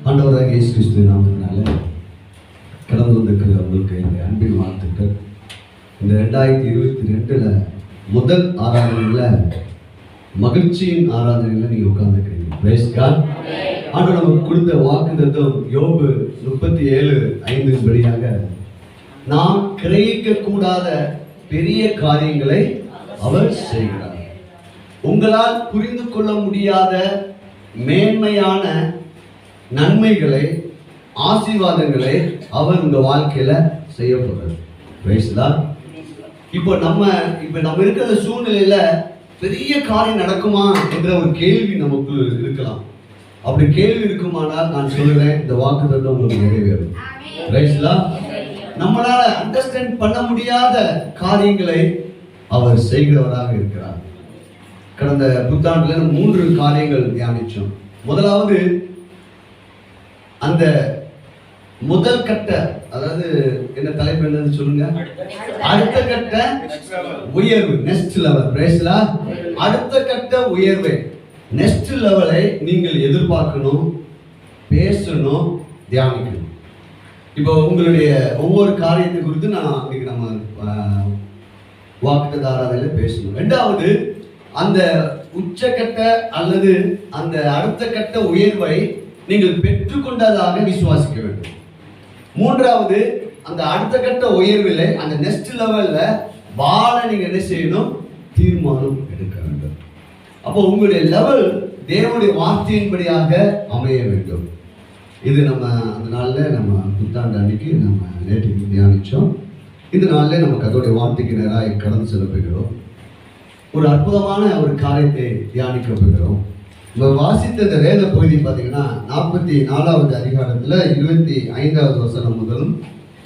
ஆண்டவராக இயேசு கிறிஸ்து நாமத்தினால கடந்து வந்திருக்கிற உங்களுக்கு இந்த அன்பின் வாழ்த்துக்கள். இந்த 2022 முதல் ஆராதனையில் மகிழ்ச்சியின் ஆராதனையில் நீங்கள் உட்கார்ந்துருக்கிறீங்க. Price God. ஆண்டவர் நமக்கு கொடுத்த வாக்குத்தத்தம் யோபு 37:5 படியாக, நாம் கிரகிக்க கூடாத பெரிய காரியங்களை அவர் செய்கிறார். உங்களால் புரிந்து கொள்ள முடியாத மேன்மையான நன்மைகளை, ஆசீர்வாதங்களை அவர் உங்க வாழ்க்கையில செய்ய போறார். இப்போ நம்ம இருக்கிற சூழ்நிலையில பெரிய காரியம் நடக்குமா என்ற ஒரு கேள்வி நமக்கு இருக்கலாம். அப்படி கேள்வி இருக்குமானால் நான் சொல்லுறேன், இந்த வாக்குத்தத்தம் உங்களுக்கு நிறைவேறும். நம்மளால அண்டர்ஸ்டாண்ட் பண்ண முடியாத காரியங்களை அவர் செய்கிறவராக இருக்கிறார். கடந்த புத்தாண்டுல 3 காரியங்கள் தியானிச்சோம். முதலாவது, அந்த முதல் கட்ட, அதாவது என்ன தலைப்பு என்னன்னு சொல்லுங்க, அடுத்த கட்ட உயர்வு, நெக்ஸ்ட் லெவல். பிரேஸ்லா, அடுத்த கட்ட உயர்வை, நெக்ஸ்ட் லெவலை நீங்கள் எதிர்பார்க்கணும், பேசணும், தியானிக்கணும். இப்போ உங்களுடைய ஒவ்வொரு காரியத்தை குறித்து நான் இன்னைக்கு நம்ம வாக்குத்தத்த ஆராதனையில பேசணும். ரெண்டாவது, அந்த உச்சக்கட்ட அல்லது அந்த அடுத்த கட்ட உயர்வை நீங்கள் பெற்றுக்கொண்டதாக விசுவாசிக்க வேண்டும். மூன்றாவது, அந்த அடுத்த கட்ட உயர்வில், அந்த நெக்ஸ்ட் லெவல்ல வாழ நீங்க என்ன செய்யணும், தீர்மானம் எடுக்க வேண்டும். அப்போ உங்களுடைய லெவல் தேவனுடைய வார்த்தையின்படியாக அமைய வேண்டும். இது நம்ம அந்த நாளில் நம்ம புத்தாண்டு அன்னைக்கு நம்ம நேற்று தியானிச்சோம். இந்த நாளில் நம்ம கர்த்தருடைய வார்த்தைக்கு நேராக கடந்து செல்ல போகிறோம். ஒரு அற்புதமான ஒரு காரியத்தை தியானிக்க போகிறோம். நம்ம வாசித்த இந்த வேத பகுதி பார்த்தீங்கன்னா 44வது அதிகாரத்தில் 25வது வசனம் முதலும்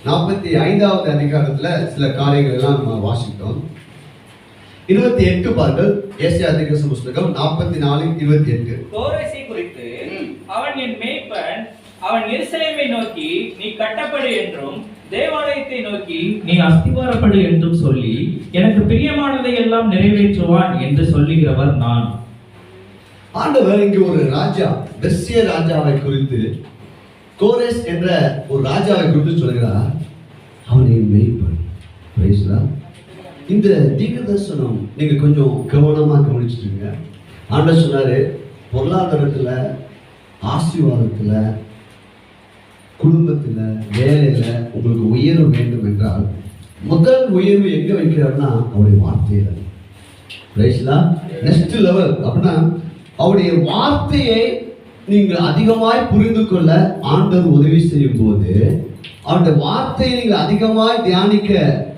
45வது அதிகாரத்தில் சில காரியங்கள் எல்லாம் நம்ம வாசித்தோம். 28 பாருங்கள். ஏசாயா தீர்க்கதரிசி புத்தகம் 44:28. கோரேசை குறித்து, அவன் என் மேய்ப்பன், அவன் எருசலேமை நோக்கி நீ கட்டப்படு என்றும் தேவாலயத்தை நோக்கி நீ அஸ்திவாரப்படு என்றும் சொல்லி எனக்கு பிரியமானதை எல்லாம் நிறைவேற்றுவான் என்று சொல்லுகிறவர் நான். ஆண்டவர் இங்கு ஒரு ராஜா, பெர்சியா ராஜாவை குறித்து, கோரேஸ் என்ற ஒரு ராஜாவை குறித்து சொல்கிறார். அவனை மேய்ப்பன். இந்த தீர்க்கதரிசனம் நீங்க கொஞ்சம் கவனமா கவனிச்சுட்டுங்க. ஆண்டவர் சொன்னாரு, பொருளாதாரத்துல, ஆசீர்வாதத்துல, குடும்பத்துல, வேலையில உங்களுக்கு உயர்வு வேண்டும் என்றால் முதல் உயர்வு எங்க வைக்கிறார்னா அவருடைய வார்த்தையில. நெக்ஸ்ட் லெவல் அப்படின்னா அவருடைய வார்த்தையை நீங்கள் அதிகமாய் புரிந்து கொள்ள ஆண்டவர் உதவி செய்யும் போது, அவருடைய வார்த்தையை நீங்கள் அதிகமாய் தியானிக்க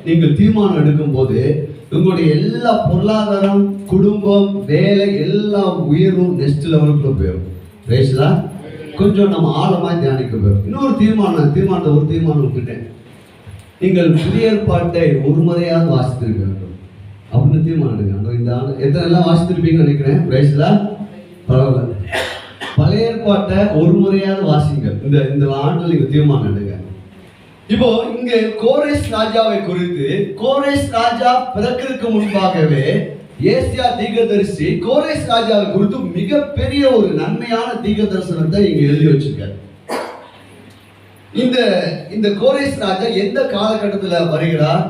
நீங்கள் தீர்மானம் எடுக்கும் போது, உங்களுடைய எல்லா பொருளாதாரம், குடும்பம், வேலை எல்லாம் உயர்வும் நெக்ஸ்ட் லெவலுக்குள்ள போயிடும். கொஞ்சம் நம்ம ஆழமாய் தியானிக்க போயிடும். இன்னொரு தீர்மானம் விட்டுட்டேன். நீங்கள் புதிய ஏற்பாட்டை ஒரு முறையாவது வாசித்திருக்க வேண்டும் அப்படின்னு தீர்மானம் எடுங்க. இந்த எத்தனை எல்லாம் வாசித்திருப்பீங்கன்னு நினைக்கிறேன். பரவாயில்ல, பழைய ஏற்பாட்டை ஒரு முறையாவது வாசிங்க. இந்த ஆண்டில் நீங்க தீர்மானம் எடுங்க. இப்போ இங்க கோரேஸ் ராஜாவை குறித்து, கோரேஸ் ராஜா பிறக்கிறதுக்கு முன்பாகவே ஏசாயா தீர்க்கதரிசி கோரேஸ் ராஜாவை குறித்து மிகப்பெரிய ஒரு நன்மையான தீர்க்க தரிசனத்தை இங்க எழுதி வச்சிருக்காரு. இந்த கோரேஸ் ராஜா எந்த காலகட்டத்தில் வருகிறார்,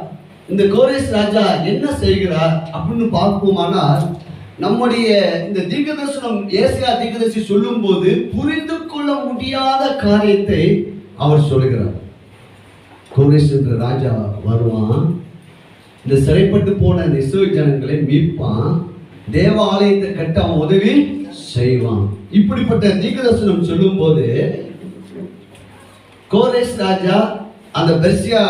இந்த கோரேஸ் ராஜா என்ன செய்கிறார் அப்படின்னு பார்ப்போமானால், நம்முடைய இந்த தீர்க்கதரிசனம் ஏசாயா தீர்க்கதரிசி சொல்லும் போது புரிந்து கொள்ள முடியாத காரியத்தை அவர் சொல்லுகிறார். கோரேஸ் என்ற ராஜா வருவான், இந்த சிறைப்பட்டு போன இஸ்ரவேல் ஜனங்களை மீட்பான், தேவாலயத்தை கட்ட அவன் உதவி செய்வான். இப்படிப்பட்ட தீர்க்கதரிசனம் சொல்லும் போது கோரேஸ் ராஜா அந்த பெர்சியா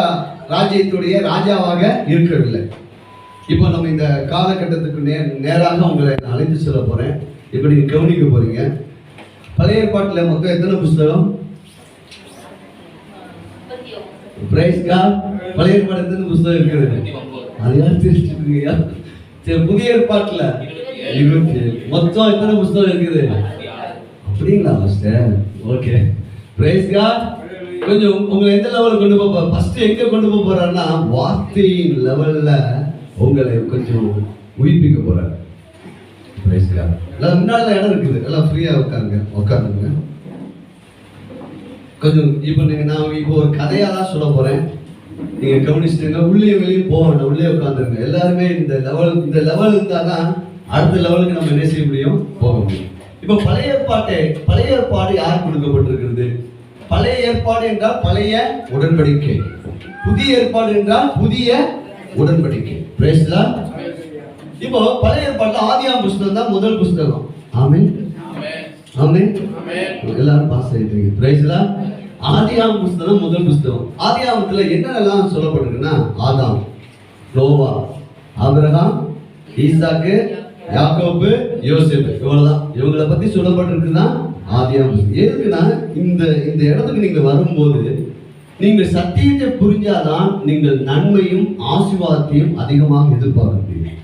ராஜ்யத்துடைய ராஜாவாக இருக்கவில்லை. இப்போ நம்ம இந்த காலகட்டத்துக்கு நேராக உங்களை அழைத்து செல்ல போறேன். இப்போ நீங்க கவனிக்க போறீங்க. பழைய ஏற்பாட்டில் மொத்தம் எத்தனை புஸ்தகம்? பழைய ஏற்பாடு எத்தனை புஸ்தகம் இருக்குது? அதெல்லாம் தெரிஞ்சுக்கியா? சரி, புதிய ஏற்பாட்டுல 27. மொத்தம் எத்தனை புஸ்தகம் இருக்குது? அப்படிங்களா மாஸ்டர்? Okay, price God. கொஞ்சம் உங்களை எந்த லெவலுக்கு கொண்டு போக, ஃபர்ஸ்ட் எங்க கொண்டு போக போறாருன்னா வார்த்தையின் லெவல்ல உங்களை கொஞ்சம் உயிர்ப்பிக்க போறாரு. Praise God. எல்லாம் முன்னால இடம் இருக்குது, எல்லாம் ஃப்ரீயா உட்காருங்க. கொஞ்சம் இப்போ நான் இப்போ ஒரு கதையா தான் சொல்ல போறேன். நீங்க கவனிச்சுட்டுங்க. உள்ளே வெளியே போக வேண்டாம், உள்ளே உட்காந்துருங்க. எல்லாருமே இந்த லெவல் இருந்தால் தான் அடுத்த லெவலுக்கு நம்ம என்ன செய்ய முடியும், போக முடியும். இப்போ பழைய ஏற்பாடு யார் கொடுக்கப்பட்டிருக்கிறது? பழைய ஏற்பாடு என்றால் பழைய உடன்படிக்கை, புதிய ஏற்பாடு என்றால் புதிய உடன்படிக்கை. Praise the Lord. இப்போ பழைய ஏற்பாடுல ஆதியாகமம் புத்தகம் தான் முதல் புத்தகம். ஆமென் ஆமென். எல்லாரும் பாஸ் ஆயிட்டீங்க. Praise the Lord. ஆதியாகமம் புத்தகம் முதல் புத்தகம். ஆதியாகமத்துல என்னென்னலாம் சொல்லப்பட்டிருக்குன்னா, ஆதாம், நோவா, ஆபிரகாம், ஈசாக்கு, யாக்கோபு, யோசேப்பு, இவ்வளவுதான். இவங்களை பத்தி சொல்லப்பட்டிருக்குன்னா ஆதியாகமம். எதுக்குன்னா இந்த இடத்துக்கு நீங்க வரும்போது நீங்கள் சத்தியத்தை புரிஞ்சாதான் நீங்கள் நன்மையும் ஆசீர்வாதத்தையும் அதிகமாக எதிர்பார்க்க முடியும்.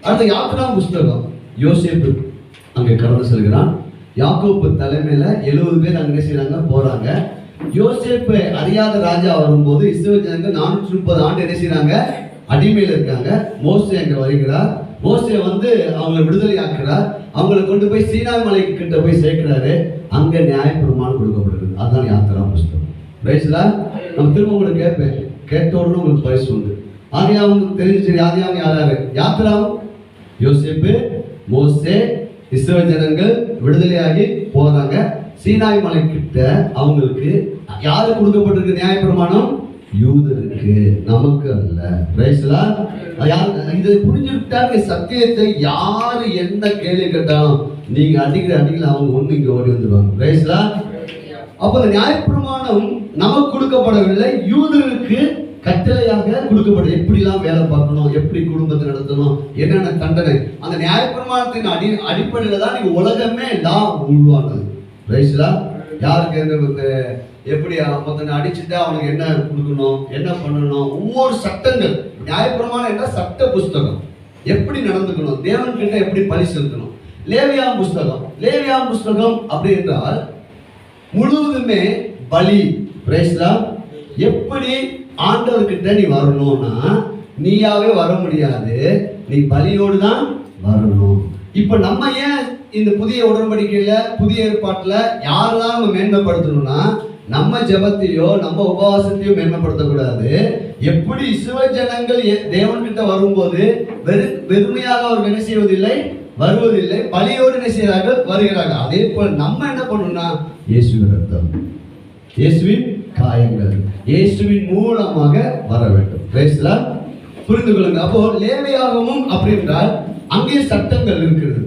அடுத்த யாத்திராம் புஸ்தகம். யோசேப்பு அங்கே கடந்து செல்கிறான். யாக்கோப்பு தலைமையில 70 பேர் அங்கே செய்யறாங்க, போறாங்க. யோசேப்பை அறியாத ராஜா வரும்போது இஸ்ரவேல் ஜனங்கள் 430 ஆண்டு என்ன செய்யறாங்க, அடிமையில இருக்காங்க. மோசே அங்க வருகிறார். மோசே வந்து அவங்களை விடுதலை ஆக்குறார். அவங்களை கொண்டு போய் சீனாய் மலை கிட்ட போய் சேர்க்கிறாரு. அங்க நியாயப்பிரமாணம் கொடுக்கப்படுகிறது. அதுதான் யாத்திராம் புஸ்தகம். Praise the Lord. நம்ம திரும்ப உங்களுக்கு கேட்பேன், கேட்ட உடனே உங்களுக்கு பரிசு உண்டு. ஆதியாகமம் தெரிஞ்சு ஆதியாகமம் யாராரு? யாத்திராம், யோசேப்பு, மோசே, இஸ்ரவேல் ஜனங்கள் விடுதலையாகி போறாங்க. சீனாய் மலை கிட்ட அவங்களுக்கு யாரு கொடுக்கப்பட்டிருக்கு நியாயப்பிரமாணம்? யூதருக்கு, நமக்கு அல்ல. Praise the Lord. இதை புரிஞ்சுக்கிட்டாங்க. சத்தியத்தை யாரு என்ன கேள்வி கேட்டாலும் நீங்க அடிக்கல அவங்க ஒண்ணு இங்க ஓடி வந்துருவாங்க. Praise the Lord. அப்ப அந்த நியாயப்பிரமாணம் நமக்கு கொடுக்கப்படவில்லை, யூதர்களுக்கு கட்டளையாக கொடுக்கப்படும். எப்படிலாம் வேலை பார்க்கணும், எப்படி குடும்பத்தை நடத்தணும், என்னென்ன தண்டனை. அந்த நியாயப்பிரமாணத்தின் அடிப்படையில தான் நீங்க உலகமே எல்லாம் உருவானது. Praise the Lord. யாருக்கு எப்படி ஒருத்தனை அடிச்சுட்டா அவனுக்கு என்ன கொடுக்கணும், என்ன பண்ணணும், ஒவ்வொரு சட்டங்கள். நியாயப்பிரமாணம் என்ற சட்ட புஸ்தகம். எப்படி நடந்துக்கணும், தேவன் கிட்ட எப்படி பலி செலுத்தணும். லேவியாம் புஸ்தகம் அப்படி என்றால் முழுவதுமே பலி. Praise the Lord. எப்படி ஆண்டவர்கிட்ட நீ வரணும்னா நீயாவே வர முடியாது, நீ பலியோடு தான் வரணும். இப்ப நம்ம ஏன் இந்த புதிய உடன்படிக்கையில புதிய ஏற்பாட்டுல யாரெல்லாம் நம்ம மேன்மைப்படுத்தணும்னா, நம்ம ஜெபத்தையோ நம்ம உபவாசத்தையோ மேன்மைப்படுத்தக்கூடாது. எப்படி இஸ்ரவேல் ஜனங்கள் தேவன்கிட்ட வரும்போது வெறுமையாக அவர் என்ன செய்வதில்லை, வருவதில்லை, பலியோடு என்ன செய்கிறார்கள், வருகிறார்கள். அதே போல நம்ம என்ன பண்ணணும்னா இயேசுவின் ரத்தம், இயேசுவின் காயங்கள், இயேசுவின் மூலமாக வர வேண்டும். Praise the Lord. புரிந்து கொள்ளுங்க. அப்போ லேவியாகமும் அப்படி என்றால் அங்கே சட்டங்கள் இருக்கிறது,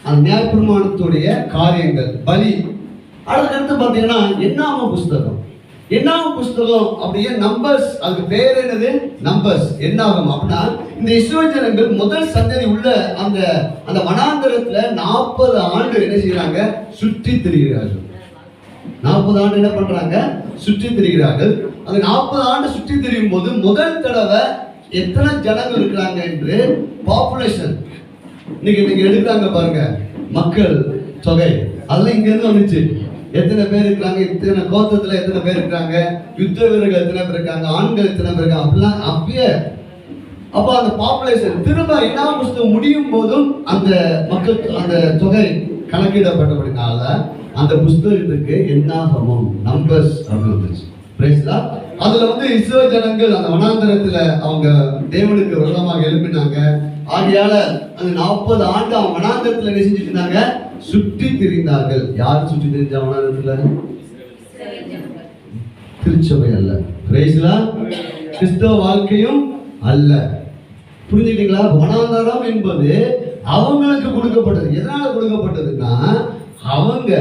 அந்த நியாயப்பிரமாணத்துடைய காரியங்கள், பலி. அடுத்து பார்த்தீங்கன்னா என்னாகம புஸ்தகம் அப்படியே நம்பர்ஸ், அதுக்கு பேர் என்னது, நம்பர்ஸ், என்னாகும். அப்படின்னா இந்த இஸ்ரவேல் ஜனங்கள் முதல் சந்ததி உள்ள அந்த வனாந்தரத்துல 40 ஆண்டு என்ன செய்யறாங்க, சுற்றி திரிகிறார்கள். 40 ஆண்டு என்ன பண்றாங்க, சுற்றி திரிகிறார்கள். அந்த 40 ஆண்டு சுற்றி திரியும் போது முதல் தடவை எத்தனை ஜனங்கள் இருக்கிறாங்க என்று பாப்புலேஷன் நீங்க எடுக்கிறாங்க பாருங்க, மக்கள் தொகை, அதெல்லாம் இங்க இருந்து வந்துச்சு. எத்தனை பேர் இருக்காங்க, இத்தனை கோத்திரத்துல எத்தனை பேர் இருக்காங்க, யுத்த வீரர்கள் எத்தனை பேர் இருக்காங்க, ஆண்கள் எத்தனை பேர் இருக்காங்க, அப்படிலாம் அப்பயே. அப்போ அந்த பாப்புலேஷன் திரும்ப என்னாகம புஸ்தகம் முடியும் போதும் அந்த மக்கள் அந்த தொகை கணக்கிடப்பட்டபடினால அந்த புஸ்தகத்துக்கு என்னாகமம், நம்பர்ஸ் அப்படின்னு வந்துச்சு. Praise the Lord. அதுல வந்து இஸ்ரவேல் ஜனங்கள் அந்த வனாந்தரத்துல அவங்க தேவனுக்கு விரோதமாக எழுப்பினாங்க. ஆகையால அந்த 40 ஆண்டு அவங்க வனாந்தரத்துல என்ன செஞ்சுட்டு இருந்தாங்க, சுற்றி திரிந்தார்கள். யார் சுற்றி திரிஞ்ச வனாந்தரத்துல? திருச்சபை அல்ல. Praise the Lord. கிறிஸ்தவ வாழ்க்கையும் அல்ல. புரிஞ்சுட்டீங்களா? வனாந்தரம் என்பது அவங்களுக்கு கொடுக்கப்பட்டது. எதனால கொடுக்கப்பட்டதுன்னா, அவங்க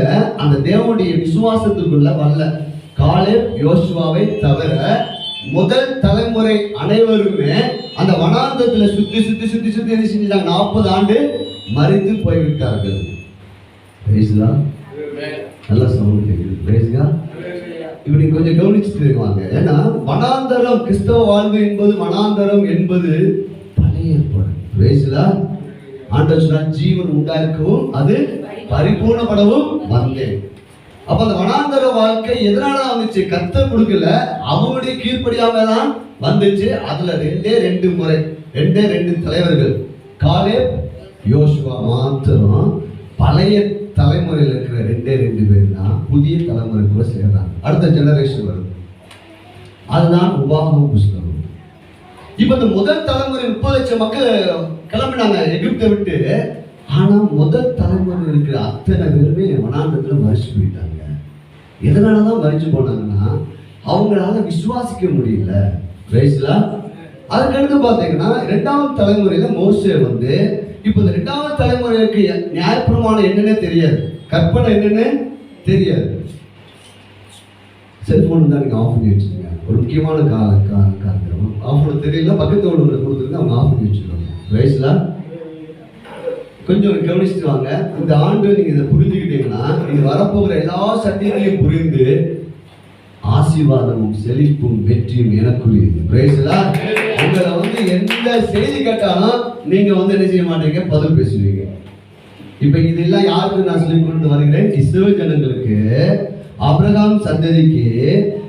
அந்த தேவனுடைய விசுவாசத்துக்குள்ள வரல. காலேப், யோசுவாவை தவிர முதல் தலைமுறை அனைவருமே அந்த வனாந்தரத்துல சுத்தி என்ன செஞ்சாங்க, 40 ஆண்டு மரித்து போய்விட்டார்கள். நல்லா சவுண்ட் கேக்குது. Praise God. இப்படி கொஞ்சம் கவனிச்சுட்டு இருக்காங்க. ஏன்னா வனாந்தரம், கிறிஸ்தவ வாழ்வு என்பது, வனாந்தரம் என்பது பழைய ஏற்பாடு. Praise God. ஆண்டவர் சொன்னார், ஜீவன் உண்டாயிருக்கவும் அது பரிபூர்ணப்படவும் வந்தேன். அப்ப அந்த வனாந்தர வாழ்க்கை எதனால வந்துச்சு, கர்த்தர் கொடுக்கல, அவங்களுடைய கீழ்ப்படியாம தான் வந்துச்சு. அதுல 2 முறை 2 தலைவர்கள், காலேப், யோசுவா மாத்திரம் பழைய தலைமுறையில் இருக்கிற 2 பேர் தான் புதிய தலைமுறைக்குள்ள சேர்றாங்க. அடுத்த ஜெனரேஷன் வருது. அதுதான் உபாகம புஸ்தகம். இப்ப இந்த முதல் தலைமுறை 30 லட்சம் மக்கள் கிளம்பினாங்க எகிப்தை விட்டு. ஆனா முதல் தலைமுறை இருக்கிற அத்தனை பேருமே வனாந்தரத்துல மறிச்சு போயிட்டாங்க. எதனாலதான் மறிச்சு போனாங்கன்னா அவங்களால விசுவாசிக்க முடியல. அதுக்கடுத்து பாத்தீங்கன்னா 2வது தலைமுறையில மோசே வந்து, இப்ப இந்த 2வது தலைமுறைக்கு நியாயப்பிரமாணம் என்னன்னே தெரியாது, கற்பனை என்னன்னு தெரியாது. செல்போன் தான் நீங்க ஆஃப் பண்ணி வச்சுருங்க. ஒரு முக்கியமான காரணம் ஆஃப் பண்ண தெரியல, பக்கத்து உள்ளவங்களை கொடுத்துருங்க, அவங்க ஆஃப் பண்ணி வச்சுருவாங்க. கொஞ்சம் கவனிச்சுட்டு வாங்க. இந்த ஆண்டு நீங்க இதை புரிஞ்சுக்கிட்டீங்கன்னா நீங்க வரப்போகிற எல்லா சத்தியங்களையும் புரிந்து ஆசீர்வாதமும் செழிப்பும் வெற்றியும் எனக்குரியது. உங்களை வந்து எந்த செய்தி கேட்டாலும் நீங்க வந்து என்ன செய்ய மாட்டீங்க, பதில் பேசுவீங்க. இப்ப இதெல்லாம் யாருக்கு நான் சொல்லி கொண்டு வருகிறேன்? இஸ்ரவேல் ஜனங்களுக்கு, ஆபிரகாம் சந்ததிக்கு,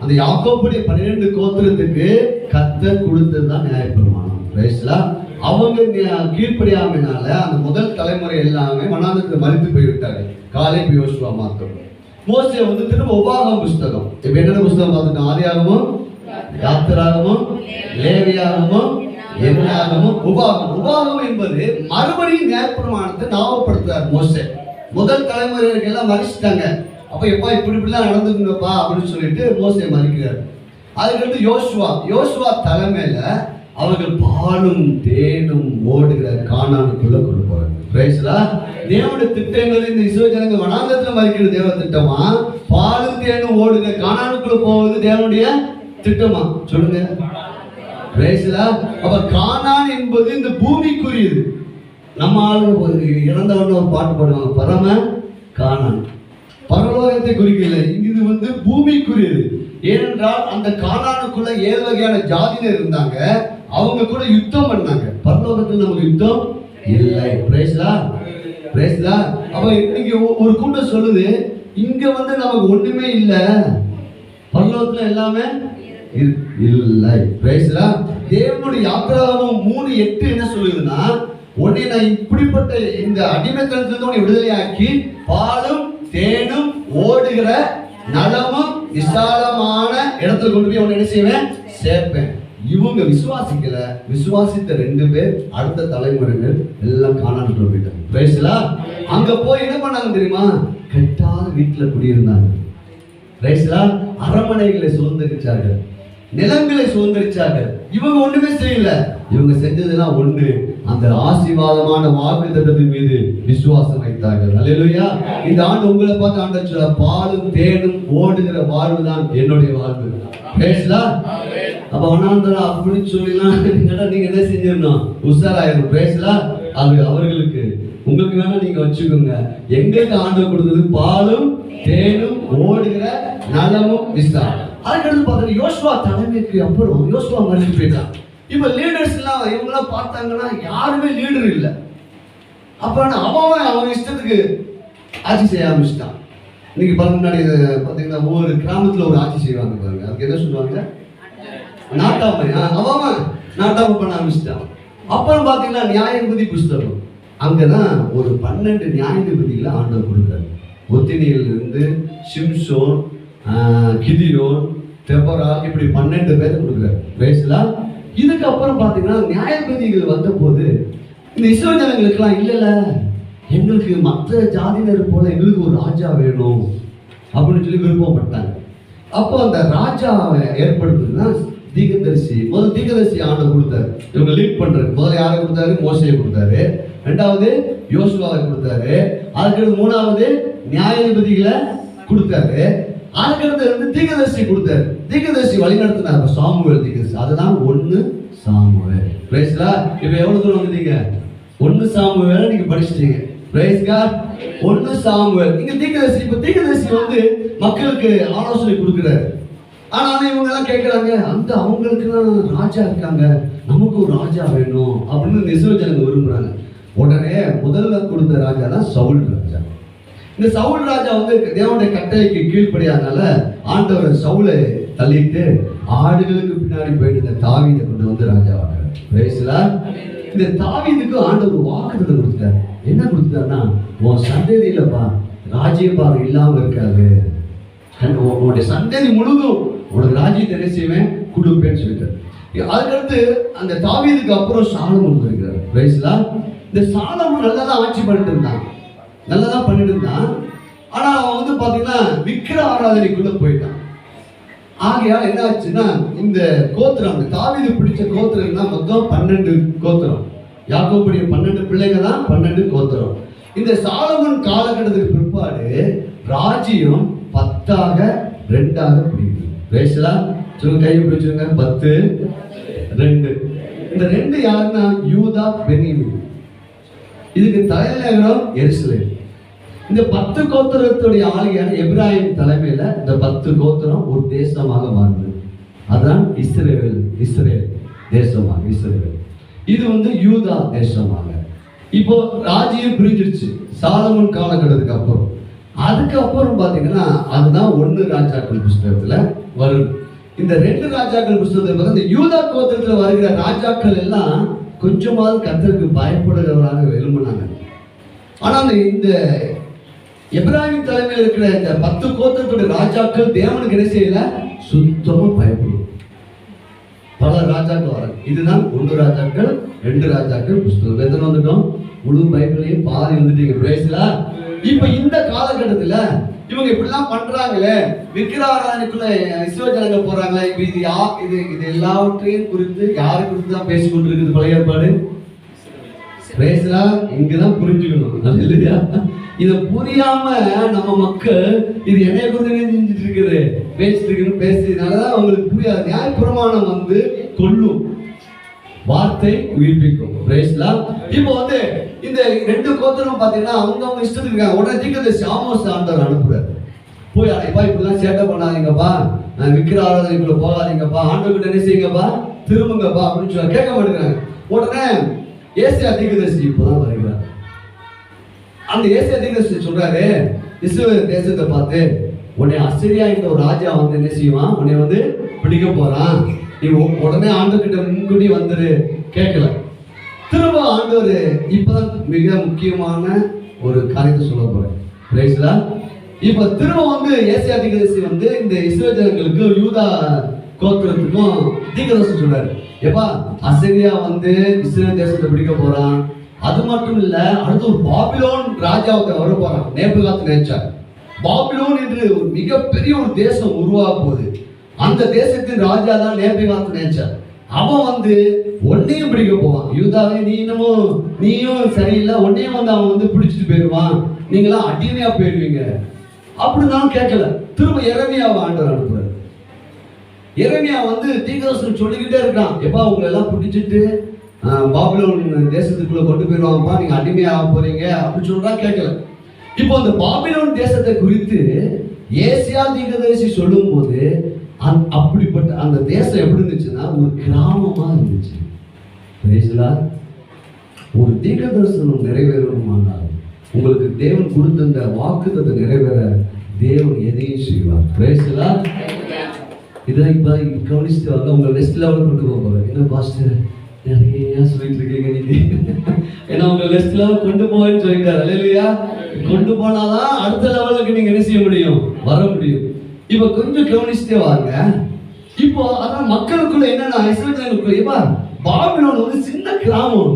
அந்த யாக்கோபுடைய 12 கோத்திரத்துக்கு கர்த்தர் கொடுத்ததுதான் நியாயப்பிரமாணம். அவங்க கீழ்ப்படியாமையினால அந்த முதல் தலைமுறை எல்லாமே வனாந்தரத்தில் மறித்து போய்விட்டாங்க. காலேப் யோசுவா மாத்திரம். மோசே வந்து திரும்ப உபாகம புஸ்தகம். இப்ப என்னென்ன புஸ்தகம் பார்த்துட்டோம்? ஆதியாகமும், யாத்திராகமும், லேவியாகமும், என்னாகமும், உபாகமம். உபாகமம் என்பது மறுபடியும் நியாயப்பிரமாணத்தை ஞாபகப்படுத்துறார் மோசே. முதல் தலைமுறைகளுக்கு எல்லாம் மறிச்சிட்டாங்க. அப்ப எப்பா இப்படிலாம் நடந்துருங்கப்பா அப்படின்னு சொல்லிட்டு மோசே மறிக்கிறார். அதுக்கடுத்து யோசுவா தலைமையில அவர்கள் பாலும் தேனும் ஓடுகிற கானானுக்குள்ள கொண்டு போறாங்க. தேவனுடைய திட்டங்கள் இந்த இஸ்ரவேல் ஜனங்கள் வனாந்தரத்துல மறிக்கிற தேவ திட்டமா, பாலும் தேனும் ஓடுகிற கானானுக்குள்ள போவது தேவனுடைய திட்டமா? சொல்லுங்க. அப்ப கானான் என்பது இந்த பூமிக்குரியது. நம்ம ஆளுங்க இறந்தவன ஒரு பாட்டு பாடுவாங்க, பரம கானான். பரலோகத்தை குறிக்கல, இது வந்து பூமிக்குரியது. ஏனென்றால் அந்த கானானுக்குள்ள 7 வகையான ஜாதியினர் இருந்தாங்க. அவங்க கூட யுத்தம் பண்ணாங்க. பரலோகத்தில் நமக்கு யுத்தம் இல்லை. அப்ப இன்னைக்கு ஒரு கூட்டம் சொல்லுது, இங்க வந்து நமக்கு ஒண்ணுமே இல்லை, பரலோகத்துல எல்லாமே இல்லை. தேவனுடைய யாத்திராகமம் 3:8 என்ன சொல்லுதுன்னா, உன்னை நான் இப்படிப்பட்ட இந்த அடிமைத்தனத்திலிருந்து உன்னை விடுதலையாக்கி பாலும் தேனும் ஓடுகிற நலமும் விசாலமான இடத்துல கொண்டு போய் உன்னை என்ன செய்வேன், சேர்ப்பேன். இவங்க விசுவாசிக்கல. விசுவாசித்த 2 பேர் அடுத்த தலைமுறைகள் எல்லாம் காணாமல் போயிட்டாங்க. அங்க போய் என்ன பண்ணாங்க தெரியுமா? கட்டாத வீட்டுல குடியிருந்தாங்க. அரண்மனைகளை சுதந்திரிச்சார்கள், நிலங்களை சுதந்திரிச்சார்கள். இவங்க ஒண்ணுமே செய்யல. இவங்க செஞ்சதுலாம் ஒண்ணு, அந்த ஆசீர்வாதமான வாக்குத்தத்தத்தின் மீது விசுவாசம் வைத்தார்கள். அல்லேலூயா. இந்த ஆண்டு உங்களை பார்த்து ஆண்டவர் சொல்ல, பாலும் தேனும் ஓடுகிற வாழ்வு தான் என்னுடைய வாழ்வு. அப்ப வனாந்தரம் அப்படின்னு சொல்லிலாம் நீங்க என்ன செஞ்சிடணும், உஷாராயிரும். அது அவர்களுக்கு. உங்களுக்கு வேணா நீங்க வச்சுக்கோங்க. எங்களுக்கு ஆண்டவர் கொடுத்தது பாலும் தேனும் ஓடுகிற நலமும் விசாலம். அதுக்கடுத்து பார்த்தா யோசுவா தலைமைக்கு அப்புறம் யோசுவா மறிச்சு போயிட்டான். இப்ப லீடர்ஸ் எல்லாம் இவங்க எல்லாம் பார்த்தாங்கன்னா யாருமே லீடர் இல்லை. அப்ப அவன் இஷ்டத்துக்கு ஆட்சி செய்ய ஆரம்பிச்சுட்டான். இன்னைக்கு முன்னாடி பாத்தீங்கன்னா ஒவ்வொரு கிராமத்துல ஒரு ஆட்சி செய்வாங்க பாருங்க, அதுக்கு என்ன சொல்லுவாங்க, நாட்டாமை. அவன் நாட்டாமை பண்ண ஆரம்பிச்சுட்டான். அப்புறம் பாத்தீங்கன்னா நியாயாதிபதி புஸ்தகம், அங்கதான் ஒரு 12 நியாயாதிபதிகளை ஆண்டவர் கொடுத்தாரு. ஒத்தினியில இருந்து சிம்சோன், கிதியோன், தெபரா, இப்படி 12 பேரை கொடுக்குறாரு. இதுக்கு அப்புறம் பாத்தீங்கன்னா நியாயாதிபதிகள் வந்த போது இந்த இஸ்ரவேல் ஜனங்களுக்கெல்லாம் இல்ல, எங்களுக்கு மற்ற ஜாதியினர் போல எங்களுக்கு ஒரு ராஜா வேணும் அப்படின்னு சொல்லி விருப்பப்பட்டாங்க. அப்போ அந்த ராஜாவை ஏற்படுத்துறதுன்னா தீர்க்கதரிசி, முதல் தீர்க்கதரிசி ஆண்டவர் கொடுத்தாரு. இவங்க லீட் பண்றது முதல்ல யாரை கொடுத்தாரு? மோசேயை கொடுத்தாரு. 2வது யோசுவாவை கொடுத்தாரு. அதுக்கடுத்து 3வது நியாயாதிபதிகளை கொடுத்தாரு. அதுக்கடுத்து தீர்க்கதரிசி கொடுத்தாரு. தீர்க்கதரிசி வழி நடத்தினார் சாமுவேல் தீர்க்கதரிசி. அதுதான் 1 சாமுவேல். இப்ப எவ்வளவு தூரம் வந்துட்டீங்க? 1 சாமுவேல் நீங்க படிச்சிட்டீங்க. 1 சாமுவேல். இங்க தீர்க்கதரிசி. இப்ப தீர்க்கதரிசி வந்து மக்களுக்கு ஆலோசனை கொடுக்கிறாரு. ஆனா இவங்க எல்லாம் கேட்கிறாங்க, அந்த அவங்களுக்கு ராஜா இருக்காங்க, நமக்கு ஒரு ராஜா வேணும் அப்படின்னு இஸ்ரவேல் ஜனங்க விரும்புறாங்க. உடனே முதல்ல கொடுத்த ராஜா தான் சவுல் ராஜா. இந்த சவுல் ராஜா வந்து தேவனுடைய கட்டளைக்கு கீழ்ப்படியாதனால ஆண்டவர் சவுலை தள்ளிட்டு ஆடுகளுக்கு பின்னாடி போயிட்டு இந்த தாவீதை கொண்டு வந்து ராஜாவாகிறார். இந்த தாவீதுக்கு ஆண்டவர் வாக்குத்தத்தம் கொடுத்துட்டாரு. என்ன கொடுத்துட்டாருன்னா, உன் சந்ததியிலப்பா ராஜ்யபாரம் இல்லாம இருக்காது, உன்னுடைய சந்ததி முழுதும் உனக்கு ராஜ்யத்தை என்ன செய்வேன் கொடுப்பேன்னு சொல்லிட்டாரு. அதுக்கடுத்து அந்த தாவீதுக்கு அப்புறம் சாலமோன் வருகிறார். பிரைஸ்லா. இந்த சாலமோன் நல்லா தான் ஆட்சி பண்ணிட்டு இருந்தான், நல்லா தான் பண்ணிட்டு இருந்தான். ஆனா அவன் வந்து பாத்தீங்கன்னா விக்கிர ஆராதனைக்குள்ள போயிட்டான். ஆகையால் என்ன ஆச்சுன்னா இந்த கோத்திரம், அந்த தாவீது பிடிச்ச கோத்திரம் தான் மொத்தம் 12 கோத்திரம். யாக்கோபுடைய 12 பிள்ளைகள் தான் 12 கோத்திரம். இந்த சாலமோன் காலகட்டத்துக்கு பிற்பாடு ராஜ்யம் 10ஆக 2ஆக பிரியுது. பேசலா சொல்லுங்க, கையை பிடிச்சிருங்க. 10 2. இந்த 2 யாருன்னா யூதா பென்யமீன். இதுக்கு தலைநகரம் எருசலேம். இந்த 10 கோத்திரத்துடைய ஆளுகையான எப்ராஹிம் தலைமையில இந்த 10 கோத்திரம் ஒரு தேசமாக மாறுது. அதான் இஸ்ரேல். இஸ்ரேல் தேசமாக இஸ்ரேல். இது வந்து யூதா தேசமாக. இப்போ ராஜ்யம் பிரிஞ்சிருச்சு சாலமோன் காலகட்டத்துக்கு அப்புறம். அதுக்கப்புறம் பாத்தீங்கன்னா அதுதான் 1 ராஜாக்கள் புஸ்தகத்துல வருது. இந்த 2 ராஜாக்கள் புஸ்தகத்துல இந்த யூதா கோத்திரத்துல வருகிற ராஜாக்கள் எல்லாம் கொஞ்சமாவது கர்த்தருக்கு பயப்படுகிறவராக எழும்பினாங்க. ஆனா இந்த எப்ராஹிம் தலைமையில் இருக்கிற இந்த 10 கோத்திரத்துடைய ராஜாக்கள் தேவனுக்கு என்ன செய்யல, சுத்தமா பயப்படும். பல ராஜாக்கள் வர. இதுதான் 1 ராஜாக்கள் 2 ராஜாக்கள் புஸ்தகம். எத்தனை வந்துட்டோம்? முழு பைபிளையும் பாதி வந்துட்டீங்க. பிரைஸ்லா. இப்ப இந்த காலகட்டத்துல இவங்க இப்படிலாம் பண்றாங்களே, விக்கிராராதனைக்குள்ள இஸ்ரவேல் ஜனங்கள் போறாங்களே, இது எல்லாவற்றையும் குறித்து யாரை குறித்து தான் பேசிக் கொண்டிருக்குது பழைய ஏற்பாடு? பிரைஸ்லா. இங்கதான் புரிஞ்சுக்கணும் இல்லையா? இதை புரியாம நம்ம மக்கள் இது என்னைய குறித்து செஞ்சுட்டு இருக்குது, பேசிட்டு இருக்குன்னு பேசுறதுனாலதான் அவங்களுக்கு புரியாது. நியாயப்பிரமாணம் வந்து கொல்லும், வார்த்தை உயிர்ப்பிக்கும். பிரைஸ்லா. இப்போ வந்து இந்த 2 கோத்திரம் பாத்தீங்கன்னா அவங்க இஷ்டத்துக்கு இருக்காங்க. உடனே தீர்க்கதரிசி ஆமோஸ் ஆண்டவர் அனுப்புறாரு. போய் அடைப்பா இப்படிலாம் சேட்டை பண்ணாதீங்கப்பா, விக்கிர ஆராதனைக்குள்ள போகாதீங்கப்பா, ஆண்டவர்கிட்ட என்ன செய்யுங்கப்பா, திரும்புங்கப்பா அப்படின்னு சொல்லி கேட்க மாட்டேங்கிறாங்க. உடனே ஏசியா தீர்க்கதரிசி இப்பதான் வருகிறார். அந்த ஏசியா தீர்க்கதரிசி சொல்றாரு இஸ்ரவேல் தேசத்தை பார்த்து, உன்னை அசிரியா என்ற ஒரு ராஜா வந்து என்ன செய்வான், உன்னை வந்து பிடிக்க போறான், நீ உடனே ஆண்டவர்கிட்ட முன்கூட்டி வந்துரு. கேட்கல. திரும்ப ஆண்டவர் இப்பதான் மிக முக்கியமான ஒரு காரியத்தை சொல்ல போறேன். பிரைஸ்லா. இப்ப திரும்ப வந்து ஏசியா தீர்க்கதரிசி வந்து இந்த இஸ்ரவேல் ஜனங்களுக்கு யூதா கோத்திரத்துக்கும் தீர்க்கதரிசி சொல்றாரு, எப்பா அசிரியா வந்து இஸ்ரவேல் தேசத்தை பிடிக்க போறான், அது மட்டும் இல்ல அடுத்து ஒரு பாபிலோன் ராஜாவுக்கு வர போறான், நேபுகாத்நேச்சார். பாபிலோன் என்று ஒரு மிகப்பெரிய ஒரு தேசம் உருவாக போகுது. அந்த தேசத்தின் ராஜா தான் நேபுகாத்நேச்சார். அவன் வந்து ஒன்னையும் பிடிக்க போவான். யூதாவே நீயும் சரியில்லை, ஒன்னையும் வந்து அவன் வந்து பிடிச்சிட்டு போயிடுவான், நீங்களாம் அடிமையா போயிடுவீங்க அப்படி நான் கேட்கல. திரும்ப எரேமியாவை ஆண்டவர் அனுப்புறாரு. எரேமியா வந்து தீர்க்கதரிசனம் சொல்லிக்கிட்டே இருக்கான், எப்பா உங்களை எல்லாம் பிடிச்சிட்டு பாபிலோன் தேசத்துக்குள்ள கொண்டு போயிடுவாங்கப்பா, நீங்க அடிமையாக போறீங்க அப்படின்னு சொல்றா. கேட்கல. இப்போ அந்த பாபிலோன் தேசத்தை குறித்து ஏசியா தீர்க்கதரிசி சொல்லும் போது அப்படிப்பட்ட அந்த தேசம் எப்படி இருந்துச்சுன்னா ஒரு கிராமமா இருந்துச்சு. ஒரு தீர்க்கதரிசனம் நிறைவேறணுமானால் உங்களுக்கு தேவன் கொடுத்த அந்த வாக்குத்தத்தை நிறைவேற தேவன் எதையும் செய்வார். பிரேசலா. இதை இப்ப கவனிச்சுட்டு வாங்க. உங்க நெக்ஸ்ட் லெவலுக்கு கொண்டு போக போறேன். என்ன பாஸ்டர் நிறைய சொல்லிட்டு இருக்கீங்க நீங்க? ஏன்னா உங்க நெக்ஸ்ட் லெவல் கொண்டு போவேன்னு சொல்லிட்டாரு. அல்லேலூயா. கொண்டு போனாதான் அடுத்த லெவலுக்கு நீங்க என்ன செய்ய முடியும், வர முடியும். இப்ப கொஞ்சம் கவனிச்சுட்டே வாங்க. இப்போ அதான் மக்களுக்குள்ள என்னன்னா இஸ்ரவேலுக்குள்ள பாபிலோன் வந்து சின்ன கிராமம்,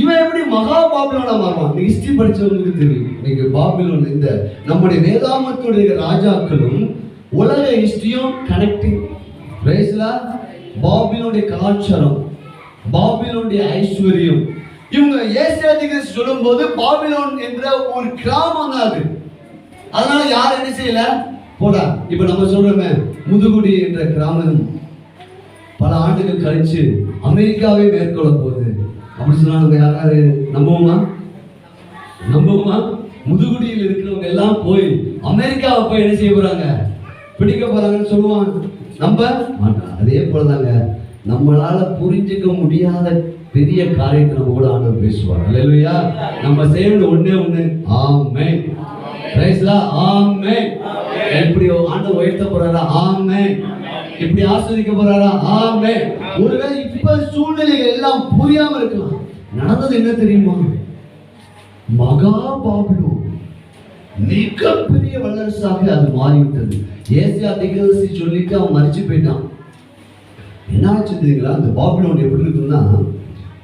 இவன் எப்படி மகா பாபிலோனா மாறுவான்? நீங்க ஹிஸ்டரி படிச்சவங்களுக்கு தெரியும். நீங்க பாபிலோன் இந்த நம்முடைய வேதாமத்துடைய ராஜாக்களும் உலக ஹிஸ்டரியும் கனெக்டிங். பிரைஸ்லா. பாபிலோனுடைய கலாச்சாரம், பாபிலோனுடைய ஐஸ்வர்யம், இவங்க ஏசியா தீர்க்கதரிசி சொல்லும் போது பாபிலோன் என்ற ஒரு கிராமம் தான் அது. அதனால யார் என்ன செய்யல போடா. இப்ப நம்ம சொல்றோமே முதுகுடி என்ற கிராமம் பல ஆண்டுகள் கழிச்சு அமெரிக்காவே மேற்கொள்ள போகுது அப்படி சொன்னா நம்ம யாராவது நம்புவோமா? முதுகுடியில் இருக்கிறவங்க எல்லாம் போய் அமெரிக்காவை போய் என்ன செய்ய போறாங்க, பிடிக்க போறாங்கன்னு சொல்லுவாங்க. நம்ப மாட்டாங்க. அதே போலதாங்க நம்மளால புரிஞ்சுக்க முடியாத பெரிய காரியத்தை நம்ம கூட ஆண்டவர் பேசுவார். அல்லேலூயா. நம்ம செய்யறது ஒண்ணே ஒண்ணு, ஆமென். பிரைஸ்லா. ஆமென். எப்படி ஆண்டவர் உயர்த்த போறாரா? ஆமென். இப்படி ஆஸ்வதிக்க போறாரா? ஆமென். ஒருவேளை இப்ப சூழ்நிலைகள் எல்லாம் புரியாம இருக்கலாம். நடந்தது என்ன தெரியுமா? மகா பாபிலோன் மிகப்பெரிய வல்லரசாக அது மாறிவிட்டது. ஏசியா தீர்க்கதரிசி சொல்லிட்டு அவன் மறிச்சு போயிட்டான். என்ன ஆச்சு தெரியுங்களா? அந்த பாபிலோன் எப்படி இருக்குன்னா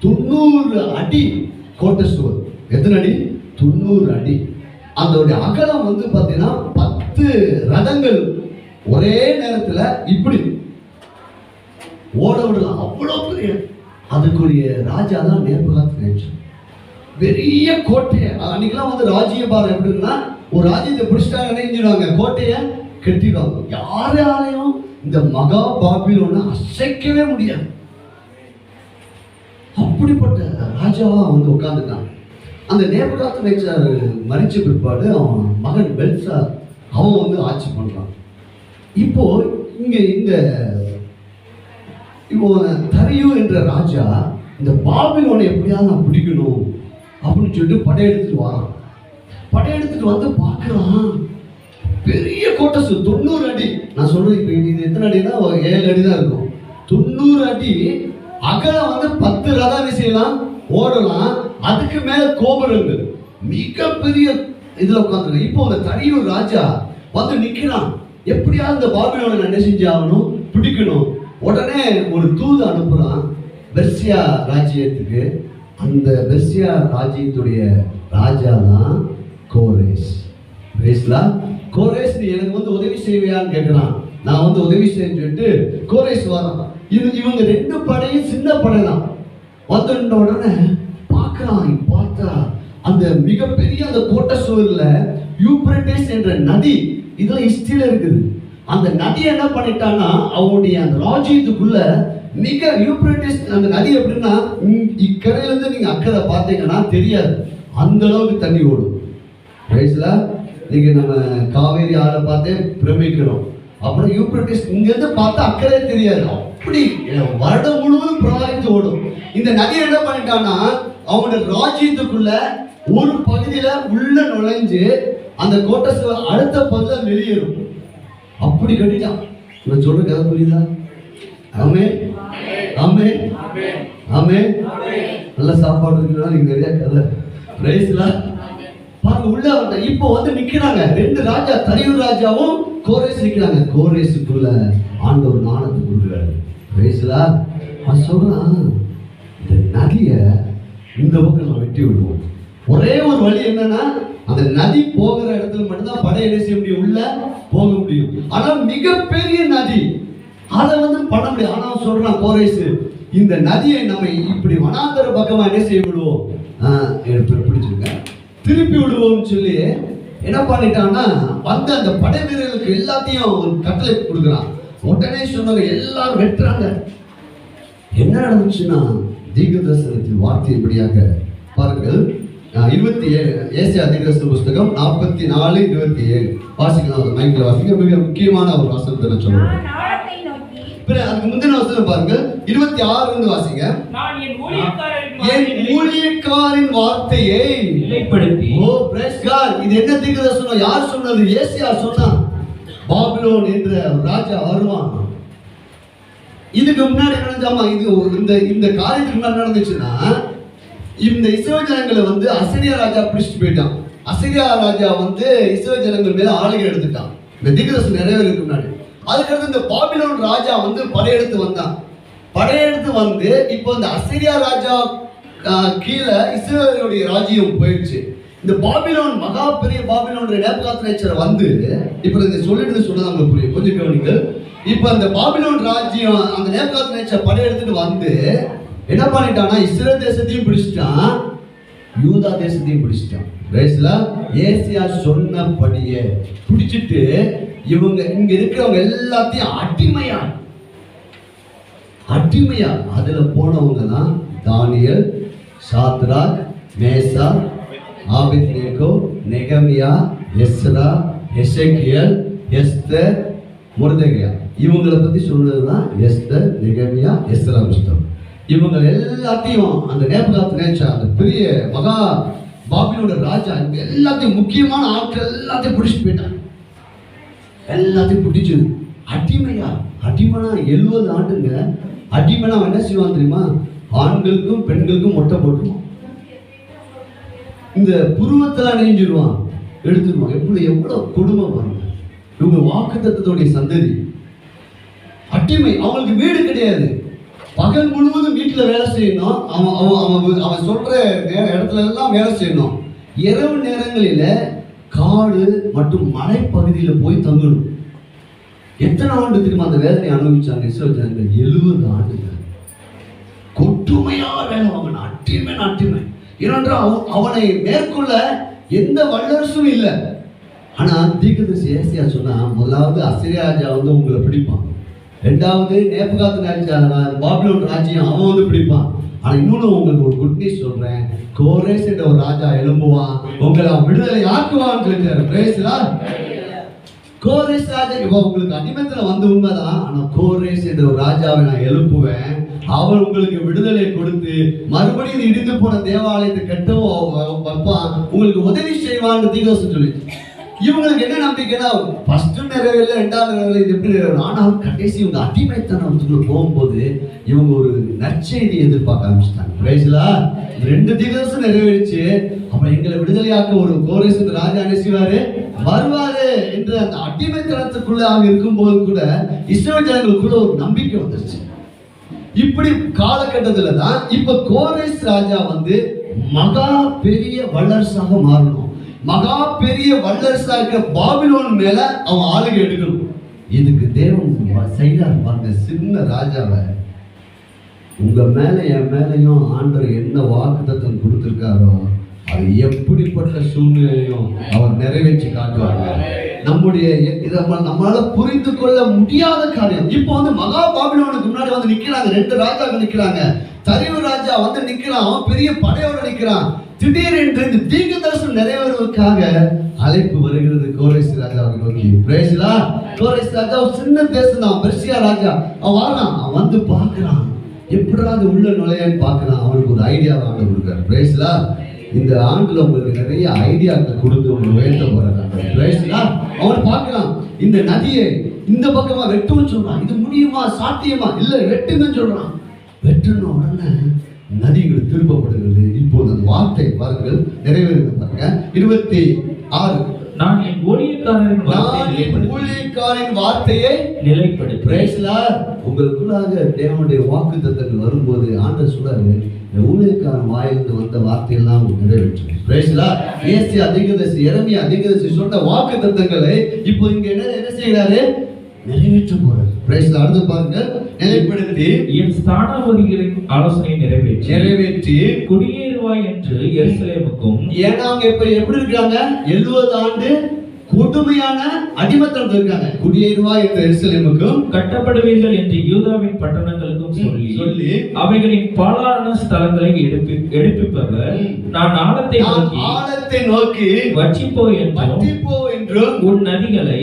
90 அடி கோட்டை சுவர். எத்தனை அடி? 90 அடி. அதோடைய அகலம் வந்து பார்த்தீங்கன்னா 10 ரதங்கள் ஒரே நேரத்தில் இப்படி ஓட விடலாம். அவ்வளோ பெரிய. அதுக்குரிய ராஜா தான் நேபுகாத்நேச்சர். பெரிய கோட்டையை அன்னைக்கெல்லாம் வந்து ராஜ்யபாரம் எப்படின்னா ஒரு ராஜ்யத்தை பிடிச்சிட்டாங்க நினைஞ்சிடுவாங்க, கோட்டையை கட்டிடுவாங்க. யாராலையும் இந்த மகா பாபிலோனை அசைக்கவே முடியாது. அப்படிப்பட்ட ராஜாவா வந்து உட்கார்ந்துட்டாங்க. அந்த நேபுகாத்நேச்சர் மரிச்ச பிற்பாடு அவன் மகன் பெல்சார் அவன் வந்து ஆட்சி பண்றான். இப்போ இங்க இப்போ தரியு என்ற ராஜா இந்த பாபிலோனை எப்படியாவது நான் பிடிக்கணும் அப்படின்னு சொல்லிட்டு படையெடுத்துட்டு வரான். படையெடுத்துட்டு வந்து பார்க்குறான், பெரிய கோட்டை 90 அடி. நான் சொல்றேன், இப்போ இது எத்தனை அடினா 7 அடி தான் இருக்கும். 90 அடி அகலம் வந்து 10 ரதம் செய்யலாம், ஓடலாம். அதுக்கு மேல கோபுரங்கள் மிகப்பெரிய இதுல உட்காந்துருக்கு. இப்போ அந்த தரியு ராஜா வந்து நிக்கிறான். எப்படியாவது இந்த பாபிலோனை என்ன செஞ்சாகணும், பிடிக்கணும். உடனே ஒரு தூது அனுப்புறான் பெர்சியா ராஜ்யத்துக்கு. அந்த பெர்சியா ராஜ்யத்துடைய ராஜா தான் கோரேஸ். கோரேஸ், நீ எனக்கு வந்து உதவி செய்வியான்னு கேட்கிறான். நான் வந்து உதவி செய்யிட்டு கோரேஸ் வரான். இவங்க 2 படையும் சின்ன படை தான். வந்த உடனே பார்க்கறான். பார்த்தா அந்த மிகப்பெரிய அந்த கோட்டை சுவர்ல யூப்ரட்டிஸ் என்ற நதி இதெல்லாம் ஹிஸ்டரியில இருக்குது. அந்த நதி என்ன பண்ணிட்டான்னா அவனுடைய அந்த ராஜ்யத்துக்குள்ள மிக யூப்ரட்டிஸ் அந்த நதி எப்படின்னா இக்கரையில இருந்து நீங்க அக்கறை பார்த்தீங்கன்னா தெரியாது, அந்த அளவுக்கு தண்ணி ஓடும். நீங்க நம்ம காவேரி ஆறை பார்த்தே பிரமிக்கிறோம். அப்புறம் யூப்ரட்டிஸ் இங்க இருந்து பார்த்தா அக்கறை தெரியாது, அப்படி வருடம் முழுவதும் பிரவாகித்து ஓடும். இந்த நதி என்ன பண்ணிட்டான்னா அவனுடைய ராஜ்யத்துக்குள்ள ஒரு பகுதியில உள்ள நுழைஞ்சு அந்த கோட்டை அடுத்த பகுதியில வெளியேறும். அப்படி கட்டிட்டான். நான் சொல்ற கதை புரியுதா? ஆமே ஆமே ஆமே. நல்ல சாப்பாடு இருக்குன்னா நீங்க நிறைய கதை பிரைஸ்ல பாருங்க. உள்ள வந்த இப்போ வந்து நிக்கிறாங்க 2 ராஜா, தரியு ராஜாவும் கோரேஸ் நிக்கிறாங்க. கோரேஸுக்குள்ள ஆண்டவர் ஞானத்தை கொடுக்குறாரு. பிரைஸ்ல அவன் சொல்றான், இந்த நதியை இந்த பக்கம் நான் வெட்டி விடுவோம். ஒரே ஒரு வழி என்னன்னா அந்த நதி போகிற இடத்துல மட்டும்தான் படை என்ன செய்ய முடியும், உள்ள போக முடியும். ஆனா மிகப்பெரிய நதி, அதை வந்து பண்ண முடியும். ஆனா சொல்றான் கோரேஸ், இந்த நதியை நம்ம இப்படி வனாந்தர பக்கமா என்ன செய்ய விடுவோம், பிடிச்சிருக்க திருப்பி விடுவோம்னு சொல்லி என்ன பண்ணிட்டான்னா வந்து அந்த படை வீரர்களுக்கு எல்லாத்தையும் ஒரு கட்டளை கொடுக்குறான். உடனே சொன்னாங்க, எல்லாரும் வெட்டுறாங்க. என்ன நடந்துச்சுன்னா தீர்க்கதரிசனத்தின் வார்த்தை இப்படியாக பாருங்கள். 27 ஏசியா தீர்க்கதரிசன புஸ்தகம் 44:27 வாசிக்கலாம். மைக்கில் வாசிக்க. மிக முக்கியமான ஒரு வசனத்தை நான் சொல்றேன். அதுக்கு முந்தின வசனம் பாருங்க, 26 வாசிங்க. நான் என் ஊழியக்காரின் வார்த்தையை நிலைப்படுத்தி. ஓ பிரைஸ் காட். இது என்ன தீர்க்கதரிசனம்? யார் சொன்னது? ஏசியா சொன்னான். பாபிலோன் என்ற ராஜா வருவான். இதுக்கு முன்னாடி நடந்தாமா, இது இந்த காரியத்துக்கு முன்னாடி நடந்துச்சுன்னா இந்த இஸ்ரவேல் ஜனங்களை வந்து அசீரியா ராஜா பிடிச்சிட்டு போயிட்டான். அசீரியா ராஜா வந்து இஸ்ரவேல் ஜனங்கள் மேல ஆளுகை எடுத்துட்டான். இந்த தீர்க்கதரிசனம் நிறைவேறதுக்கு முன்னாடி. அதுக்கடுத்து இந்த பாபிலோன் ராஜா வந்து படையெடுத்து வந்தான். படையெடுத்து வந்து இப்போ இந்த அசீரியா ராஜா கீழே இஸ்ரவேலுடைய ராஜ்யம் போயிடுச்சு. இந்த பாபிலோன் மகா பெரிய பாபிலோன் நேபுகாத்நேச்சர் வந்து இப்போ இந்த சொல்லிட்டு சொன்னா உங்களுக்கு புரியும், கொஞ்சம் கவனிங்க. இப்போ அந்த பாபிலோன் ராஜ்யம் அந்த நேபுகாத்நேச்சர் படையெடுத்துட்டு வந்து என்ன பண்ணிட்டான்னா இஸ்ரேல் தேசத்தையும் பிடிச்சிட்டான், யூதா தேசத்தையும் பிடிச்சிட்டான். பிரைஸ்ல ஏசியா சொன்னபடியே பிடிச்சிட்டு இவங்க இங்க இருக்கிறவங்க எல்லாத்தையும் அடிமையா அதுல போனவங்க தான் தானியேல், சாத்ராக், மேசாக், ஆபேத்நேகோ, நெகமியா, எஸ்ரா, எசேக்கியேல், எஸ்தர், மொர்தெகாய். இவங்களை பத்தி சொல்றதுதான் எஸ்தர், நெகமியா, எஸ்ரா புஸ்தகம். இவங்க எல்லாத்தையும் அந்த நேபுகாத்நேச்சர் அந்த பெரிய மகா பாபிலோட ராஜா இவங்க எல்லாத்தையும் முக்கியமான ஆட்கள் எல்லாத்தையும் பிடிச்சிட்டு போயிட்டாங்க. எல்லாத்தையும் பிடிச்சு அடிமைனா 70 ஆண்டுங்க. அடிமைனா என்ன செய்வான் தெரியுமா? ஆண்களுக்கும் பெண்களுக்கும் மொட்டை போட்டுருவான். இந்த புருவத்தெல்லாம் நெஞ்சிடுவான். எடுத்துருவாங்க. எவ்வளவு கொடுமை பாருங்க. இவங்க வாக்குத்தத்தத்துடைய சந்ததி. அடிமை, அவங்களுக்கு வீடு கிடையாது. பகல் முழுவதும் வீட்டுல வேலை செய்யணும். அவன் சொல்ற இடத்துல எல்லாம் வேலை செய்யணும். இரவு நேரங்களில காடு மற்றும் மலைப்பகுதியில போய் தங்கணும். எத்தனை ஆண்டு தெரியுமா அந்த வேதனை அனுபவிச்சாங்க இஸ்ரவேல் ஜனங்கள்? 70 ஆண்டுகள் கொட்டுமையா வேலை வாங்கின. அட்டிமை. ஏனென்றால் அவனை மேற்கொள்ள எந்த வல்லரசும் இல்லை. ஆனா தீர்க்கதரிசி ஏசாயா சொன்னா, முதலாவது அசீரியா ராஜா உங்களை பிடிப்பான், ரெண்டாவது நேபுகாத்நேச்சர் பாபிலோன் ராஜ்யம் அவன் பிடிப்பான். ஆனா இன்னொன்னு உங்களுக்கு ஒரு குட் நியூஸ் சொல்றேன், கோரேஸ் என்ற ஒரு ராஜா எழும்புவான், உங்களை விடுதலை ஆக்குவான்னு சொல்லிட்டாரு. கோரேஸ் ராஜா இப்போ உங்களுக்கு அடிமத்துல வந்து உண்மைதான். ஆனா கோரேஸ் என்ற ஒரு ராஜாவை நான் எழுப்புவேன், அவன் உங்களுக்கு விடுதலை கொடுத்து மறுபடியும் இடிந்து போன தேவாலயத்தை கட்டவும் வைப்பான், உங்களுக்கு உதவி செய்வான்னு தீர்க்கதரிசி சொல்லி. இவங்களுக்கு என்ன நம்பிக்கைன்னா, ஃபர்ஸ்ட் நிறைவேறல, ரெண்டாவது நிறைவேறல, இது எப்படி நிறைவேறும்? ஆனால் கடைசி இவங்க அடிமைத்தனத்துக்குள்ள போகும்போது இவங்க ஒரு நற்செய்தி எதிர்பார்க்க ஆரம்பிச்சிட்டாங்க. பிரைஸ்லா, 2 தீர்க்கதரிசி நிறைவேறிச்சு. அப்புறம் எங்களை விடுதலையாக்க ஒரு கோரேஸ் ராஜா என்ன செய்வாரு, வருவாரு என்று அந்த அடிமைத்தனத்துக்குள்ள அவங்க இருக்கும்போது கூட இஸ்ரவேல் ஜனங்களுக்குள்ள ஒரு நம்பிக்கை வந்துருச்சு. இப்படி காலகட்டத்துல தான் இப்ப கோரேஸ் ராஜா மகா பெரிய வல்லரசாக மாறணும். மகா பெரிய வல்லரசா இருக்கிற பாபிலோன் மேல அவன் ஆளுகை எடுக்கணும். இதுக்கு தேவன் செய்தார் பாருங்க. சின்ன ராஜாவை உங்க மேல என் மேலையும் ஆண்டவர் என்ன வாக்குத்தத்தம் கொடுத்திருக்காரோ அது எப்படிப்பட்ட சூழ்நிலையும் அவர் நிறைவேற்றி காட்டுவாங்க. நம்முடைய நம்மளால புரிந்து கொள்ள முடியாத காரியம். இப்போ மகா பாபிலோனுக்கு முன்னாடி நிக்கிறாங்க 2 ராஜாக்கள் நிக்கிறாங்க. தரிவு ராஜா நிக்கிறான், அவன் பெரிய படையோட நிக்கிறான். திடீரென்று இந்த தீர்க்கதரிசனம் நிறைவேறுவதற்காக அழைப்பு வருகிறது கோரேஸ் ராஜாவை நோக்கி. பிரேசிலா, கோரேஸ் ராஜா ஒரு சின்ன தேசம் தான், பெர்சியா ராஜா. அவன் வரான், அவன் பார்க்கிறான், எப்படா அது உள்ள நுழையான்னு பார்க்கிறான். அவனுக்கு ஒரு ஐடியா ஆண்டு கொடுக்குறாரு. பிரேசிலா, இந்த ஆண்டுல உங்களுக்கு நிறைய ஐடியாக்கள் கொடுத்து உங்களுக்கு உயர்த்த போறாங்க. அவன் பார்க்கிறான், இந்த நதியை இந்த பக்கமா வெட்டுன்னு சொல்றான். இது முடியுமா, சாத்தியமா? இல்ல, வெட்டுங்கன்னு சொல்றான். வெட்டுன உடனே நதிகள் திருப்பப்படுகிறது. இப்போது அந்த வார்த்தை பாருங்கள் நிறைவேறுது பாருங்க. 26 நான் என் ஊழியக்காரரின் வார்த்தையை நிலைப்படுத்துவேன். உங்களுக்குள்ளாக தேவனுடைய வாக்குத்தத்தங்கள் வரும்போது ஆண்டவர் சொல்றாரு, ஊழியக்காரன் வாயிலிருந்து வந்த வார்த்தையெல்லாம் நிறைவேற்றுவேன். ஏசாயா தீர்க்கதரிசி, எரேமியா தீர்க்கதரிசி சொன்ன வாக்குத்தத்தங்களை இப்போ இங்க என்ன செய்யறாரு, நிறைவேற்ற போறாரு. அடுத்து பாருங்க, நிலைப்படுத்தி என் ஸ்தானாபதிகளின் ஆலோசனை நிறைவேற்றி குடியேறுவாய் என்று எருசலேமுக்கும். ஏன்னா அவங்க இப்ப எப்படி இருக்காங்க, 70 ஆண்டு கொடுமையான அடிமைத்தனத்தில் இருக்காங்க. குடியேறுவாய் என்று எருசலேமுக்கும் கட்டப்படுவீர்கள் என்று யூதாவின் பட்டணங்களுக்கும் சொல்லி அவைகளின் பாழான ஸ்தலங்களை எடுப்பிப்பவர் நான் ஆழத்தை நோக்கி வற்றிப்போ என்றும் உன் நதிகளை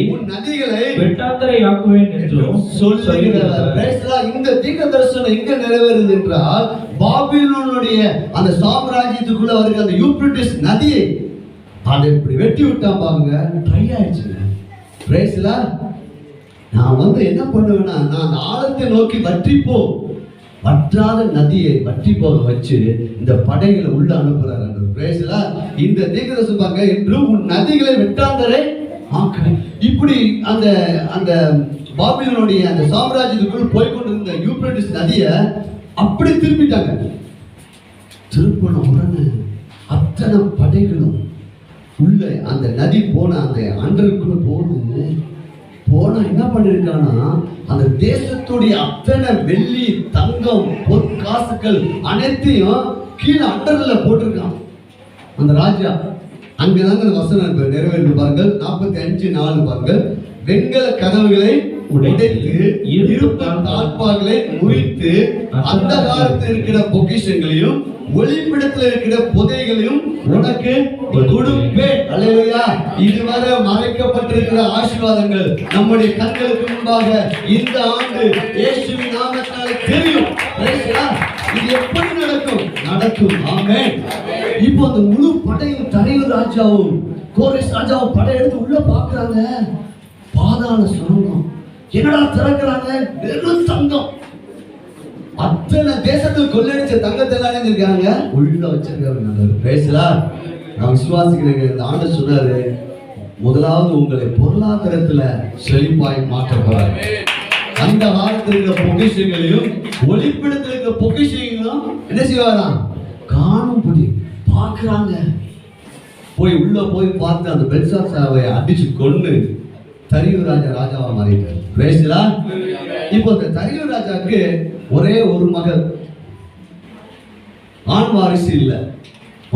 வெட்டாந்தரையாக்குவேன் என்றும் சொல்லுகிறார். இந்த தீர்க்கதரிசனம் எங்க நிறைவேறுது என்றால், பாபிலோனுடைய அந்த சாம்ராஜ்யத்துக்குள்ள வருகிற அந்த யூப்ரட்டிஸ் நதியை அதை இப்படி வெட்டி விட்டான் பாருங்க, ட்ரை ஆயிடுச்சுங்க. பிரேஸ்லா, நான் என்ன பண்ணுவேன்னா, நான் அந்த ஆழத்தை நோக்கி வற்றாத நதியை வற்றி போக வச்சு இந்த படைகளை உள்ள அனுப்புறாரு. பிரேஸ்லா, இந்த தீர்க்கதரிசனம் பாருங்க, என்றும் உன் நதிகளை வெட்டாந்தரை ஆக்குவேன். இப்படி அந்த அந்த பாபிலோனுடைய அந்த சாம்ராஜ்யத்துக்குள் போய்கொண்டிருந்த யூப்ரட்டிஸ் நதியை அப்படி திருப்பிட்டாங்க. திருப்பின உடனே அத்தனை படைகளும் உள்ள அந்த நதி போன அந்த அண்டருக்குள்ள போனா என்ன பண்ணிருக்கானா, அந்த தேசத்துடைய அத்தனை வெள்ளி, தங்கம், பொற்காசுகள் அனைத்தையும் கீழே அண்டர்ல போட்டிருக்கான் அந்த ராஜா. அங்கதாங்க அந்த வசனம் நிறைவேறு பாருங்கள். 45:4 பாருங்கள். வெண்கல கதவுகளை உடைத்து இருப்பு தாழ்பாகளை முறித்து அந்த காலத்தில் இருக்கிற பொக்கிஷங்களையும் ஒளிப்பிடத்தில் இருக்கிற புதைகளையும் உனக்கு கொடுப்பேன். அல்லேலூயா. இதுவரை மறைக்கப்பட்டிருக்கிற ஆசீர்வாதங்கள் நம்முடைய கண்களுக்கு முன்பாக இந்த ஆண்டு இயேசுவின் நாமத்தால் தெரியும். இது எப்படி நடக்கும்? ஆமென். இப்போ அந்த முழு படையும் தரிவு ராஜாவும் கோரேஸ் ராஜாவும் படையெடுத்து உள்ள பாக்குறாங்க. பாதாள சுரங்கம். என்னடா திறக்கிறாங்க, வெறும் தங்கம். அத்தனை தேசத்தில் கொள்ளடிச்ச தங்கத்தை எல்லாம் இருக்காங்க உள்ள வச்சிருக்காங்க. பேசலாம், நான் விசுவாசிக்கிறேன். இந்த ஆண்டு சொன்னாரு, முதலாவது உங்களை பொருளாதாரத்துல செழிப்பாய் மாற்ற போறார். அந்த காலத்தில் இருக்கிற பொக்கிஷங்களையும் ஒளிப்பிடத்தில் இருக்கிற பொக்கிஷங்களும் என்ன செய்வாராம்? காணும்படி பார்க்கிறாங்க. போய் உள்ள போய் பார்த்து அந்த பெல்சாத்சாரை அடிச்சு கொண்டு தரியு ராஜாவா மாறிட்டார். பிரேசிலா. இப்போ இந்த தரியு ராஜாக்கு ஒரே ஒரு மகள், ஆண் வாரிசு இல்லை.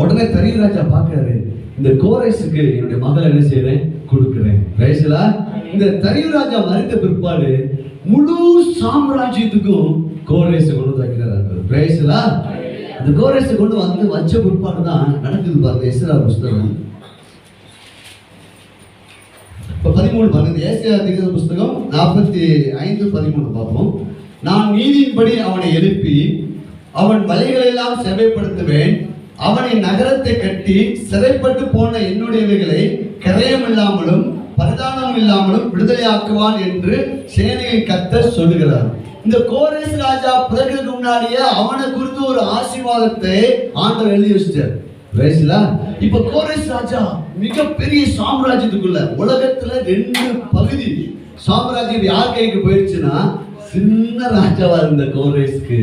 உடனே தரியு ராஜா பார்க்கிறாரு, இந்த கோரேசுக்கு என்னுடைய மகள் என்ன செய்யறேன்? கொடுக்கிறேன். பிரேசிலா. இந்த தரியு ராஜா மறித்த பிற்பாடு முழு சாம்ராஜ்யத்துக்கும் கோரேசை கொண்டு வைக்கிறார்கள். பிரேசிலா. அந்த கோரேசை கொண்டு வந்து வச்ச பிற்பாடு தான் நடக்குது பாருங்க. எஸ்ரா புஸ்தகம் 13 பாருங்க. ஏசாயா தீர்க்கதரிசி புஸ்தகம் 45:13 பார்ப்போம். நான் நீதியின்படி அவனை எழுப்பி அவன் வழிகளெல்லாம் செவைப்படுத்துவேன். அவனை நகரத்தை கட்டி சிறைப்பட்டு போன என்னுடையவைகளை கரையம் இல்லாமலும் பரிதானம் இல்லாமலும் விடுதலையாக்குவான் என்று சேனையின் கர்த்தர் சொல்லுகிறார். இந்த கோரேஸ் ராஜா பிறகுக்கு முன்னாடியே அவனை குறித்து ஒரு ஆசீர்வாதத்தை ஆண்டவர் எழுதி வச்சிட்டார். இப்ப கோரேஸ் ராஜா மிகப்பெரிய சாம்ராஜ்யத்துக்குள்ள, உலகத்துல 2 பகுதி சாம்ராஜ்யம் யார் கைக்கு போயிடுச்சுன்னா, சின்ன ராஜாவா இருந்த கோரேஸ்க்கு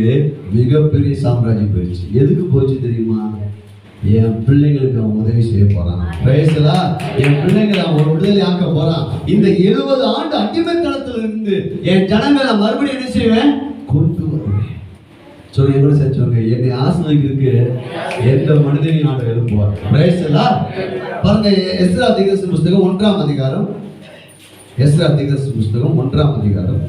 மிகப்பெரிய சாம்ராஜ்யம் போயிடுச்சு. எதுக்கு போச்சு தெரியுமா? என் பிள்ளைங்களுக்கு அவன் உதவி செய்ய போறான். என் பிள்ளைங்களை அவன் விடுதலை ஆக்க போறான். இந்த 70 ஆண்டு அடிமைத்தனத்துல இருந்து என் ஜனங்களை மறுபடியும் என்ன செய்வேன்? கொண்டு வருவேன். சொல்லி கூட சேர்த்துவாங்க, என்னை ஆசிரியருக்கு எந்த மனிதனையும் ஆண்டு எழுப்புவார். பாருங்க, எஸ்ரா தீர்க்கதரிசி புஸ்தகம் 1ஆம் அதிகாரம். எஸ்ரா தீர்க்கதரிசி புஸ்தகம் 1ஆம் அதிகாரம்.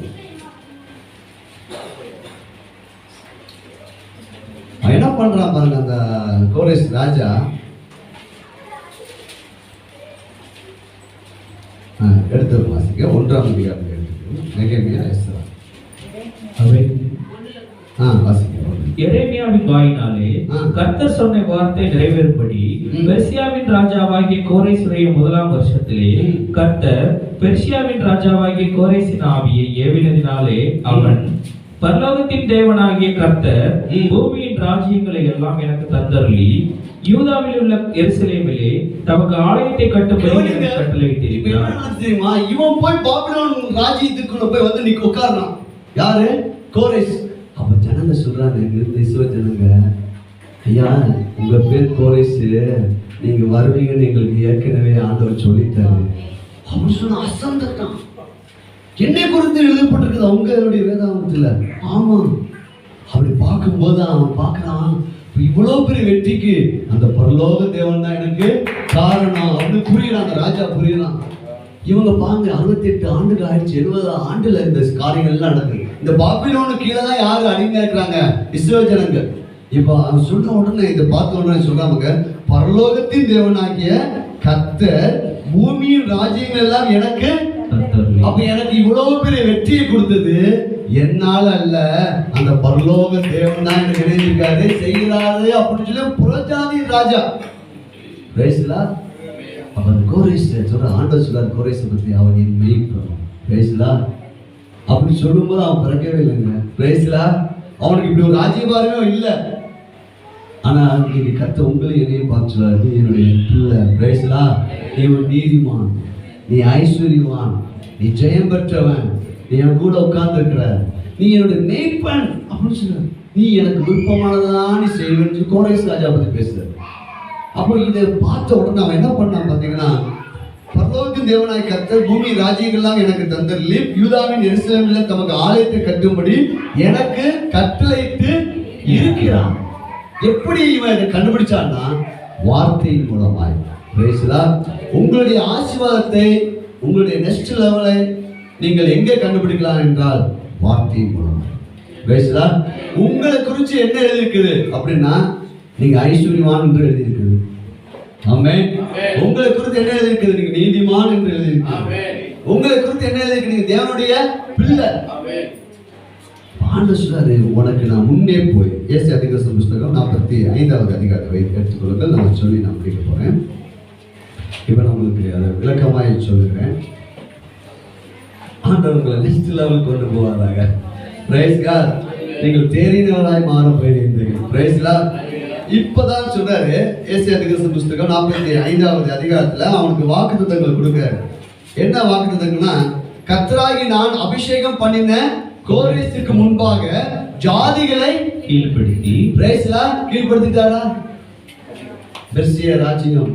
என்ன பண்றான் பாருங்க அந்த கோரேஸ் ராஜா. எடுத்து வாசிக்க 1ஆம் அதிகாரம் நெகேமியா எஸ்ரா. வாசிக்க. எரேமியாவின் வாயினாலே கர்த்தர் சொன்ன வார்த்தை நிறைவேறும்படி பெர்சியாவின் ராஜாவாகிய கோரேசுடைய 1ஆம் வருஷத்திலே கர்த்தர் பெர்சியாவின் ராஜாவாகிய கோரேசின் ஆவியை ஏவினதினாலே அவன், பரலோகத்தின் தேவனாகிய கர்த்தர் பூமியின் ராஜ்யங்களை எல்லாம் எனக்கு தந்தருளி யூதாவில் உள்ள எருசலேமிலே தமக்கு ஆலயத்தை கட்டும்படி கட்டளையிட்டிருக்கிறார். இவன் போய் பாபிலோன் ராஜ்யத்துக்குள்ள போய் வந்து நீ உட்கார்றான். யாரு? கோரேஸ். அப்ப ஜனங்க சொல்றாங்க, இஸ்ரவேல் ஜனங்க, ஐயா உங்க பேர் கோரேஸ், நீங்க வருவீங்கன்னு எங்களுக்கு ஏற்கனவே ஆண்டவர் சொல்லிட்டாரு. அவன் சொன்ன அசந்தத்தான் என்னை குறித்து எழுதப்பட்டிருக்குது அவங்களுடைய வேதாகமத்துல. ஆமா, அப்படி பார்க்கும்போது அவன் பார்க்கறான், இவ்வளவு பெரிய வெற்றிக்கு அந்த பரலோக தேவன் தான் எனக்கு காரணம் அப்படின்னு புரியறான். அந்த ராஜா புரியறான். இவங்க பாருங்க, 68 ஆண்டுகள் ஆயிடுச்சு. 70 ஆண்டுல இந்த காரியங்கள் எல்லாம் நடக்குது. இந்த பாபிலோனுக்கு கீழே தான் யாரு அடிமையா இருக்கிறாங்க? இஸ்ரவேல் ஜனங்க. இப்போ அவன் சொன்ன உடனே இதை பார்த்த உடனே சொல்றாங்க, பரலோகத்தின் தேவனாகிய கர்த்தர் பூமியின் ராஜ்யங்கள் எல்லாம் எனக்கு. அப்ப எனக்கு இவ்வளவு பெரிய வெற்றியை கொடுத்தது என்னால அல்ல, அந்த பரலோக தேவன் தான் எனக்கு நினைச்சிருக்காரு, செய்கிறாரு அப்படின்னு சொல்லி புறஜாதி ராஜா. அவன் கோரேஸ் சொல்ற, ஆண்டவர் சொல்றாரு கோரேஸ் பத்தி, அவன் என் மேய்ப்பன். அப்படி சொல்லும்போது அவன் பிறக்கவே இல்லைங்க. அவனுக்கு இப்படி ஒரு ராஜ்யபாரமே இல்லை. ஆனா நீங்க கர்த்தர் உங்களை என்னையும் பார்த்து சொல்றாரு, நீ என்னுடைய பிள்ளை. நீ ஒரு நீதிமான், நீ ஐஸ்வர்யவான், நீ ஜெயம் பெற்றவன், நீ என் கூட உட்கார்ந்து இருக்கிற, நீ என்னுடைய மேய்ப்பன் அப்படின்னு சொல்ற, நீ எனக்கு விருப்பமானதான் நீ செய்வேன்னு கோரேஸ் ராஜா பத்தி பேசுற. அப்போ இதை பார்த்த உடனே அவன் என்ன பண்ணான் பாத்தீங்கன்னா, பரலோகத்தின் தேவனாய் கர்த்தர் பூமி ராஜ்யங்கள்லாம் எனக்கு தந்தருளி யூதாவின் எருசலேமில் தமக்கு ஆலயத்தை கட்டும்படி எனக்கு கட்டளையிட்டு இருக்கிறான். எப்படி இவன் இதை கண்டுபிடிச்சான்னா, வார்த்தையின் மூலமாய். உங்களுடைய ஆசீர்வாதத்தை, உங்களுடைய நெக்ஸ்ட் லெவலை நீங்கள் எங்கே கண்டுபிடிக்கலாம் என்றால் வார்த்தையின் மூலமாய். உங்களை குறித்து என்ன எழுதியிருக்குது அப்படின்னா, நீங்க ஐஸ்வர்யவான் என்று எழுதியிருக்குது. ஆமென். உங்களை குறித்து என்ன எழுதியிருக்குது? நீங்க நீதிமான் என்று எழுதியிருக்குது. உங்களை குறித்து என்ன எழுதியிருக்கு? நீங்க தேவனுடைய பிள்ளை. ஆண்டவர் சொல்றாரு, உனக்கு நான் முன்னே போய். ஏசாயா தீர்க்கதரிசி புஸ்தகம் 45ஆவது அதிகாரத்தை எடுத்துக்கொள்ளுங்கள். நான் சொல்லி நான் முடிக்க போறேன். இப்ப நான் உங்களுக்கு அதை விளக்கமாய் சொல்லுகிறேன். ஆண்டவர் உங்களை நெக்ஸ்ட் லெவல் கொண்டு போவாராக. Price God. நீங்கள் தேறினவராய் மாற போகிறீர்கள். Praise God. இப்பதான் சொல்றாரு ஏசாயா தீர்க்கதரிசன புஸ்தகம் 45வது அதிகாரத்துல அவனுக்கு வாக்குத்தத்தங்கள் கொடுக்கிறாரு. என்ன வாக்குத்தத்தங்கள்னா, கர்த்தராகி நான் அபிஷேகம் பண்ணின கோரேசுக்கு முன்பாக ஜாதிகளை கீழ்ப்படுத்தி கீழ்படுத்திட்டாரா? பெர்சியா ராஜ்யம்,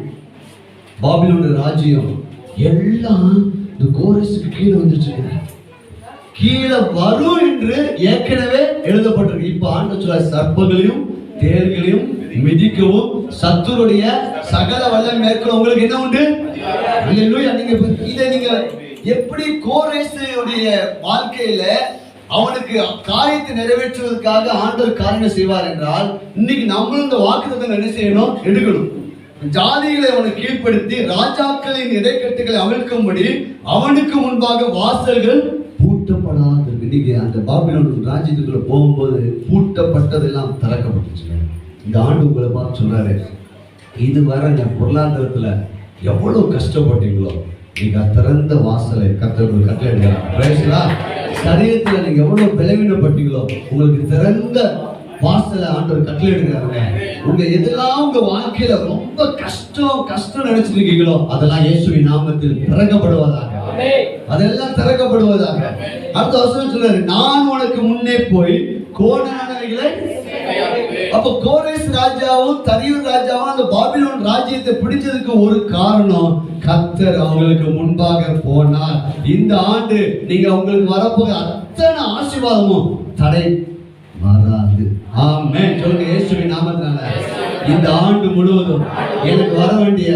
பாபிலோன் ராஜ்யம் எல்லாம் இந்த கோரேசுக்கு கீழே வந்துருச்சு. கீழே வரும் என்று ஏற்கனவே எழுதப்பட்டிருக்கு. இப்ப ஆண்டவர் சொல்றார், சர்ப்பங்களையும் தேள்களையும் மிதிக்கவும் சத்துருடைய சகல வல்லமை மேற்கொள்ள உங்களுக்கு என்ன உண்டு? அல்லேலூயா. நீங்க இதை நீங்க எப்படி கோரேசுடைய வாழ்க்கையில அவனுக்கு காரியத்தை நிறைவேற்றுவதற்காக ஆண்டவர் காரியம் செய்வார் என்றால், இன்னைக்கு நம்மளும் இந்த வாக்குத்தத்தங்களை என்ன செய்யணும்? எடுக்கணும். ஜாதிகளை அவனை கீழ்ப்படுத்தி ராஜாக்களின் இடைக்கட்டுகளை அவிழ்க்கும்படி அவனுக்கு முன்பாக வாசல்கள் பூட்டப்படாது. இன்னைக்கு அந்த பாபிலோன் ராஜ்யத்துக்குள்ள போகும்போது பூட்டப்பட்டதெல்லாம் திறக்கப்பட்டுச்சு. இந்த ஆண்டு உங்களை பார்த்து சொல்றாரு, இதுவரை பொருளாதாரத்துல எவ்வளவு கஷ்டப்பட்டீங்களோ நீங்க திறந்த வாசலை கர்த்தர் கட்டளையிடுகிறார். சரீரத்துல நீங்க எவ்வளவு பலவீனப்பட்டீங்களோ உங்களுக்கு திறந்த வாசலை ஆண்டவர் கட்டளையிடுகிறாங்க. உங்க எதெல்லாம் உங்க வாழ்க்கையில ரொம்ப கஷ்டம் நினைச்சிருக்கீங்களோ அதெல்லாம் இயேசுவின் நாமத்தில் திறக்கப்படுவதாக, அதெல்லாம் திறக்கப்படுவதாக. அடுத்த வசனம் சொல்றாரு, நான் உனக்கு முன்னே போய் கோணானவைகளை. அப்ப கோரேஸ் ராஜாவும் தரியூர் ராஜாவும் அந்த பாபிலோன் ராஜ்யத்தை பிடிச்சதுக்கு ஒரு காரணம், கர்த்தர் அவங்களுக்கு முன்பாக போனார். இந்த ஆண்டு நீங்க உங்களுக்கு வரப்போக அத்தனை ஆசீர்வாதமும் தடை வராது. ஆமென். சொல்லுங்க, இயேசுவின் நாமத்தினால இந்த ஆண்டு முழுவதும் எனக்கு வர வேண்டிய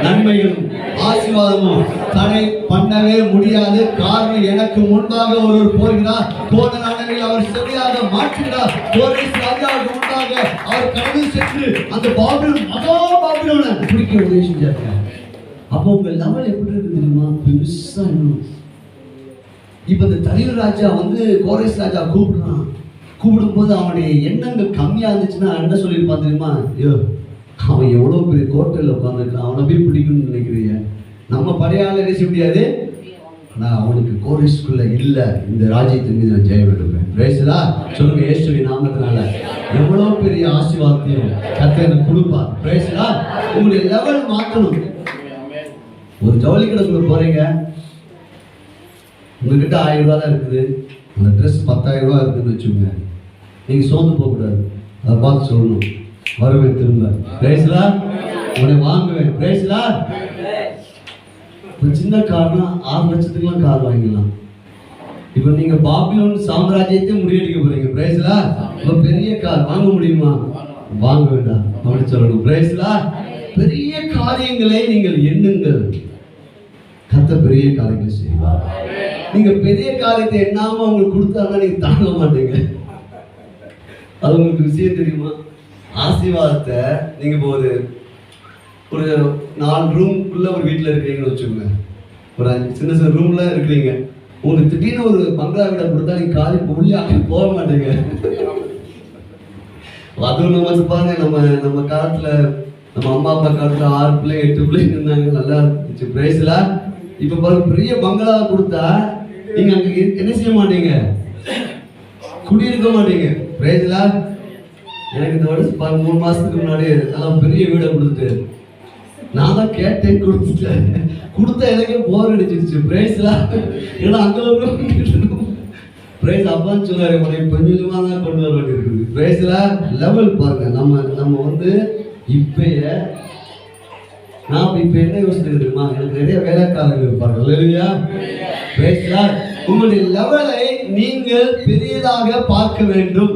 நன்மைகளும் ஆசீர்வாதமும் தடை பண்ணவே முடியாது. காரணம், எனக்கு முன்பாக ஒருவர் போகிறார். கோணலானவைகளை அவர் சரியாக மாற்றுகிறார். கோரேஸ் ராஜாவுக்கு முன்பாக அவர் கடந்து சென்று அந்த பாபிலோனை பிடிக்க உதவி செஞ்சாங்க. அப்போ உங்க லெவல் எப்படி இருக்கு தெரியுமா? பெருசா. இப்ப இந்த தரியூர் ராஜா கோரேஸ் ராஜா கூப்பிடும்போது அவனுடைய எண்ணங்கள் கம்மியா இருந்துச்சுன்னா என்ன சொல்லியிருப்பான் தெரியுமா? ஐயோ, அவன் எவ்வளவு பெரிய கோட்டையில் உட்காந்துருக்கான், அவனை போய் பிடிக்கணும்னு நினைக்கிறீங்க. நம்ம படையாள பேச முடியாது. ஆனா அவனுக்கு கோரேஸ்குள்ள இல்ல, இந்த ராஜ்யத்தின் மீது நான் ஜெயம் எடுப்பேன். பிரேசலா. சொல்லுங்க, இயேசுவின் நாமத்தினால எவ்வளவு பெரிய ஆசீர்வாதத்தையும் கர்த்தர் எனக்கு கொடுப்பார். பிரேசலா. உங்களுடைய லெவல் மாற்றணும். ஒரு ஜவுளி கடைக்குள்ள போறீங்க, உங்ககிட்ட 1000 ரூபாய் தான் இருக்குது, அந்த ட்ரெஸ் 10,000 ரூபாய் இருக்குன்னு வச்சுக்கோங்க. நீங்க சோர்ந்து போகக்கூடாது, அதை பார்த்து சொல்லணும், வருவேன் திரும்ப. பிரேசலா. உன்னை வாங்குவேன். பிரேசலா. ஒரு சின்ன கார்னா 6 லட்சத்துக்குலாம் கார் வாங்கிக்கலாம். இப்ப நீங்க பாபிலோன் சாம்ராஜ்யத்தை முறியடிக்க போறீங்க. பிரேசலா. இப்ப பெரிய கார் வாங்க முடியுமா? வாங்க வேண்டாம் அப்படி சொல்லணும். பிரேசலா. பெரிய காரியங்களை நீங்கள் எண்ணுங்கள், கர்த்தர் பெரிய காரியங்களை செய்வார். நீங்க பெரிய காரியத்தை எண்ணாம உங்களுக்கு கொடுத்தாங்கன்னா நீங்க தாங்க மாட்டீங்க. அது உங்களுக்கு விஷயம் தெரியுமா? ஆசீர்வாதத்தை நீங்க ஒரு 4 ரூம்குள்ள ஒரு வீட்டுல இருக்கீங்கன்னு வச்சுக்கோங்க. ஒரு 5 சின்ன ரூம்ல இருக்கிறீங்க. உங்களுக்கு திடீர்னு ஒரு பங்களா வீட கொடுத்தா நீங்க காலி புள்ளியாக போக மாட்டீங்க. அதுவும் நம்ம பாருங்க, நம்ம காலத்துல நம்ம அம்மா அப்பா காலத்துல 6 பிள்ளைங்க 8 பிள்ளைங்க இருந்தாங்க, நல்லா இருந்துச்சு. பிரைஸ்ல. இப்ப பாருங்க, பெரிய பங்களா கொடுத்தா நீங்க அங்க என்ன செய்ய மாட்டீங்க? குடியிருக்க மாட்டீங்க. பிரைஸ்ல. எனக்கு இந்த வருஷம் 3 மாசத்துக்கு முன்னாடி நல்லா பெரிய வீடை கொடுத்துட்டு நான் தான் கேட்டேன், கொடுத்த எனக்கே போர் அடிச்சிருச்சு. பிரைஸ்ல. ஏன்னா அங்க பிரைஸ் அப்பான்னு சொன்னாரு, உனக்கு கொஞ்சமா தான் கொண்டு வர வேண்டி இருக்குது. பிரைஸ்ல. லெவல் பாருங்க. நம்ம இப்ப நான் இப்ப என்ன யோசிச்சுட்டு தெரியுமா? எனக்கு நிறைய வேலைக்காரர்கள் இருப்பாங்க. இல்லையா? பிரைஸ்ல. உங்களுடைய லெவலை நீங்கள் பெரியதாக பார்க்க வேண்டும்.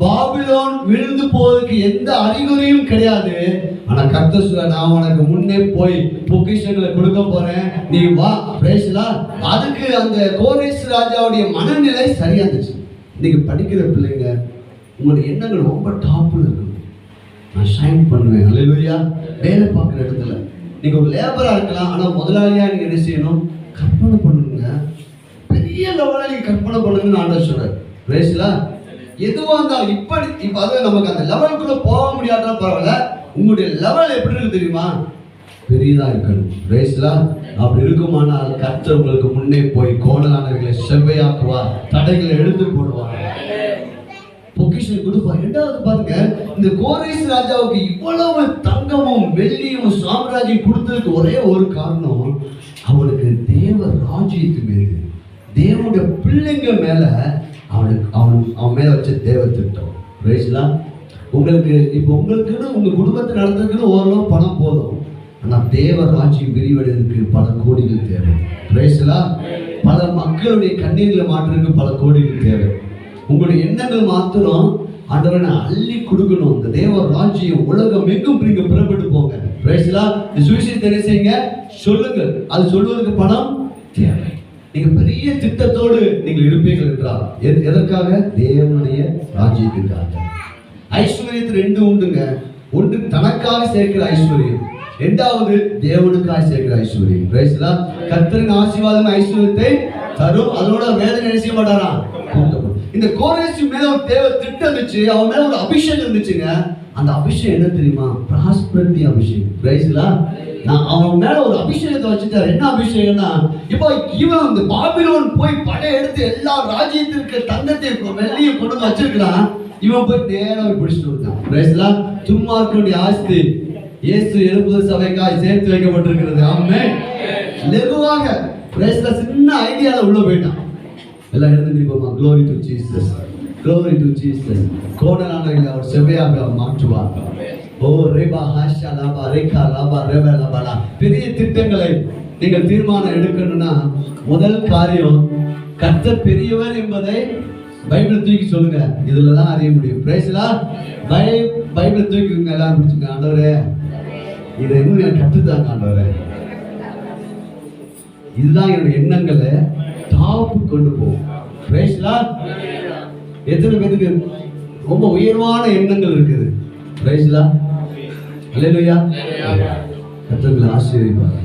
பாபிலோன் விழுந்து போவதற்கு எந்த அறிகுறியும் கிடையாது. ஆனா கர்த்தர் சொல்றார், நான் உனக்கு முன்னே போய் பொக்கிஷங்களை கொடுக்க போறேன், நீ வா. பிரைஸ்லா. அதுக்கு அந்த கோரேஸ் ராஜாவுடைய மனநிலை சரியா இருந்துச்சு. இன்னைக்கு படிக்கிற பிள்ளைங்க உங்களுடைய எண்ணங்கள் ரொம்ப டாப்ல இருக்கணும். நான் ஷைன் பண்ணுவேன். அல்லேலூயா. வேலை பார்க்குற இடத்துல நீங்க ஒரு லேபரா இருக்கலாம், ஆனா முதலாளியா நீங்க என்ன செய்யணும்? கற்பனை பண்ணுங்க. பெரிய லெவலில் நீங்க கற்பனை பண்ணுங்கன்னு ஆண்டவர் சொல்றாரு. பிரைஸ்லா. எதுவா இருந்தாலும் இப்ப அது நமக்கு அந்த லெவலுக்குள்ள போக முடியாதான் பரவாயில்ல, உங்களுடைய லெவல் எப்படி இருக்கு தெரியுமா? பெரியதா இருக்கணும். பிரைஸ்லா. அப்படி இருக்குமானால் கர்த்தர் உங்களுக்கு முன்னே போய் கோணலானவர்களை செவ்வையாக்குவார், தடைகளை எடுத்து போடுவார். பொக்கிஷன் கொடுப்பார். இரண்டாவது பாருங்க, இந்த கோரேஸ் ராஜாவுக்கு இவ்வளவு தங்கமும் வெள்ளியும் சாம்ராஜ்யம் கொடுத்ததுக்கு ஒரே ஒரு காரணம், அவனுக்கு தேவ ராஜ்யத்து மீது, தேவனுடைய பிள்ளைங்க மேல அவன் மேல வச்ச தேவ திட்டம். பிரைஸ்லாம். உங்களுக்கு இப்போ உங்களுக்குன்னு உங்க குடும்பத்தை நடத்துறதுக்குன்னு ஓரளவு பணம் போதும். ஆனா தேவ ராஜ்யம் விரிவடைறதுக்கு பல கோடிகள் தேவை. பிரைஸ்லாம். பல மக்களுடைய கண்ணீர்ல மாற்றுறதுக்கு பல கோடிகள் தேவை. உங்களுடைய எண்ணங்கள் மாத்திரம் ஆண்டவரை அள்ளி கொடுக்கணும். இந்த தேவ ராஜ்யம் உலகம் எங்கும் நீங்க புறப்பட்டு போங்க. பிரைஸ்லாம். இந்த சுவிசேஷத்தை என்ன செய்யுங்க, சொல்லுங்கள். அது சொல்வதற்கு பணம் தேவை. நீங்க பெரிய திட்டத்தோடு நீங்கள் இருப்பீர்கள் என்றால் எதற்காக? தேவனுடைய ராஜ்யத்திற்காக. ஐஸ்வர்யத்தில் ரெண்டு உண்டுங்க. ஒன்று தனக்காக சேர்க்கிற ஐஸ்வர்யம், இரண்டாவது தேவனுக்காக சேர்க்கிற ஐஸ்வர்யம். பிரைஸ்லாம். கர்த்தரின் ஆசீர்வாதம் ஐஸ்வர்யத்தை தரும், அதோட வேதனை செய்ய மாட்டாராம். இந்த கோரேஸ் மேல ஒரு தேவ திட்டம் இருந்துச்சு, அவன் மேல ஒரு அபிஷேகம் இருந்துச்சுங்க. அந்த அபிஷேகம் என்ன தெரியுமா? பிராஸ்பரிட்டி அபிஷேகம். பிரைஸ்லாம். நான் அவன் மேல ஒரு அபிஷேகத்தை வச்சுட்டார். என்ன அபிஷேகம்னா, இப்போ இவன் இந்த பாபிலோன் போய் படையெடுத்து எல்லா ராஜ்யத்திற்கு தங்கத்தையும் வெள்ளியும் கொண்டு வந்து வச்சிருக்கிறான். இவன் போய் நேராக பிடிச்சிட்டு வந்தான். பிரைஸ்லாம். துன்மார்க்கனுடைய ஆஸ்தி இயேசு எழுப்புதல் சபைக்காய் சேர்த்து வைக்கப்பட்டிருக்கிறது. ஆமென். லெகுவாக பிரைஸ்லாம் சின்ன ஐடியால உள்ள போயிட்டான். எல்லாம் எழுந்து நிற்போமா? Glory to Jesus, glory to Jesus. கோணலானவர்களை அவர் செவ்வையாக மாற்றுவார். ஓ ரேபா ஹாஷா லாபா ரேகா லாபா ரேபா லாபா. பெரிய திட்டங்களை நீங்கள் தீர்மானம் எடுக்கணும்னா முதல் காரியம், கர்த்தர் பெரியவர் என்பதை பைபிள் தூக்கி சொல்லுங்க. இதுலதான் அறிய முடியும். பிரைஸ்லாம். பைபிள் தூக்கிங்க, எல்லாரும் பிடிச்சுங்க. ஆண்டவரே இதை இன்னும் எனக்கு கற்றுத்தாங்க ஆண்டவரே. இதுதான் என்னுடைய எண்ணங்களை டாப்பு கொண்டு போகும். பிரைஸ்லாம். எத்தனை பேருக்கு ரொம்ப உயர்வான எண்ணங்கள் இருக்குது? பிரைஸ்லாம். அல்லேலூயா. கர்த்தர் ஆசீர்வதிப்பார்.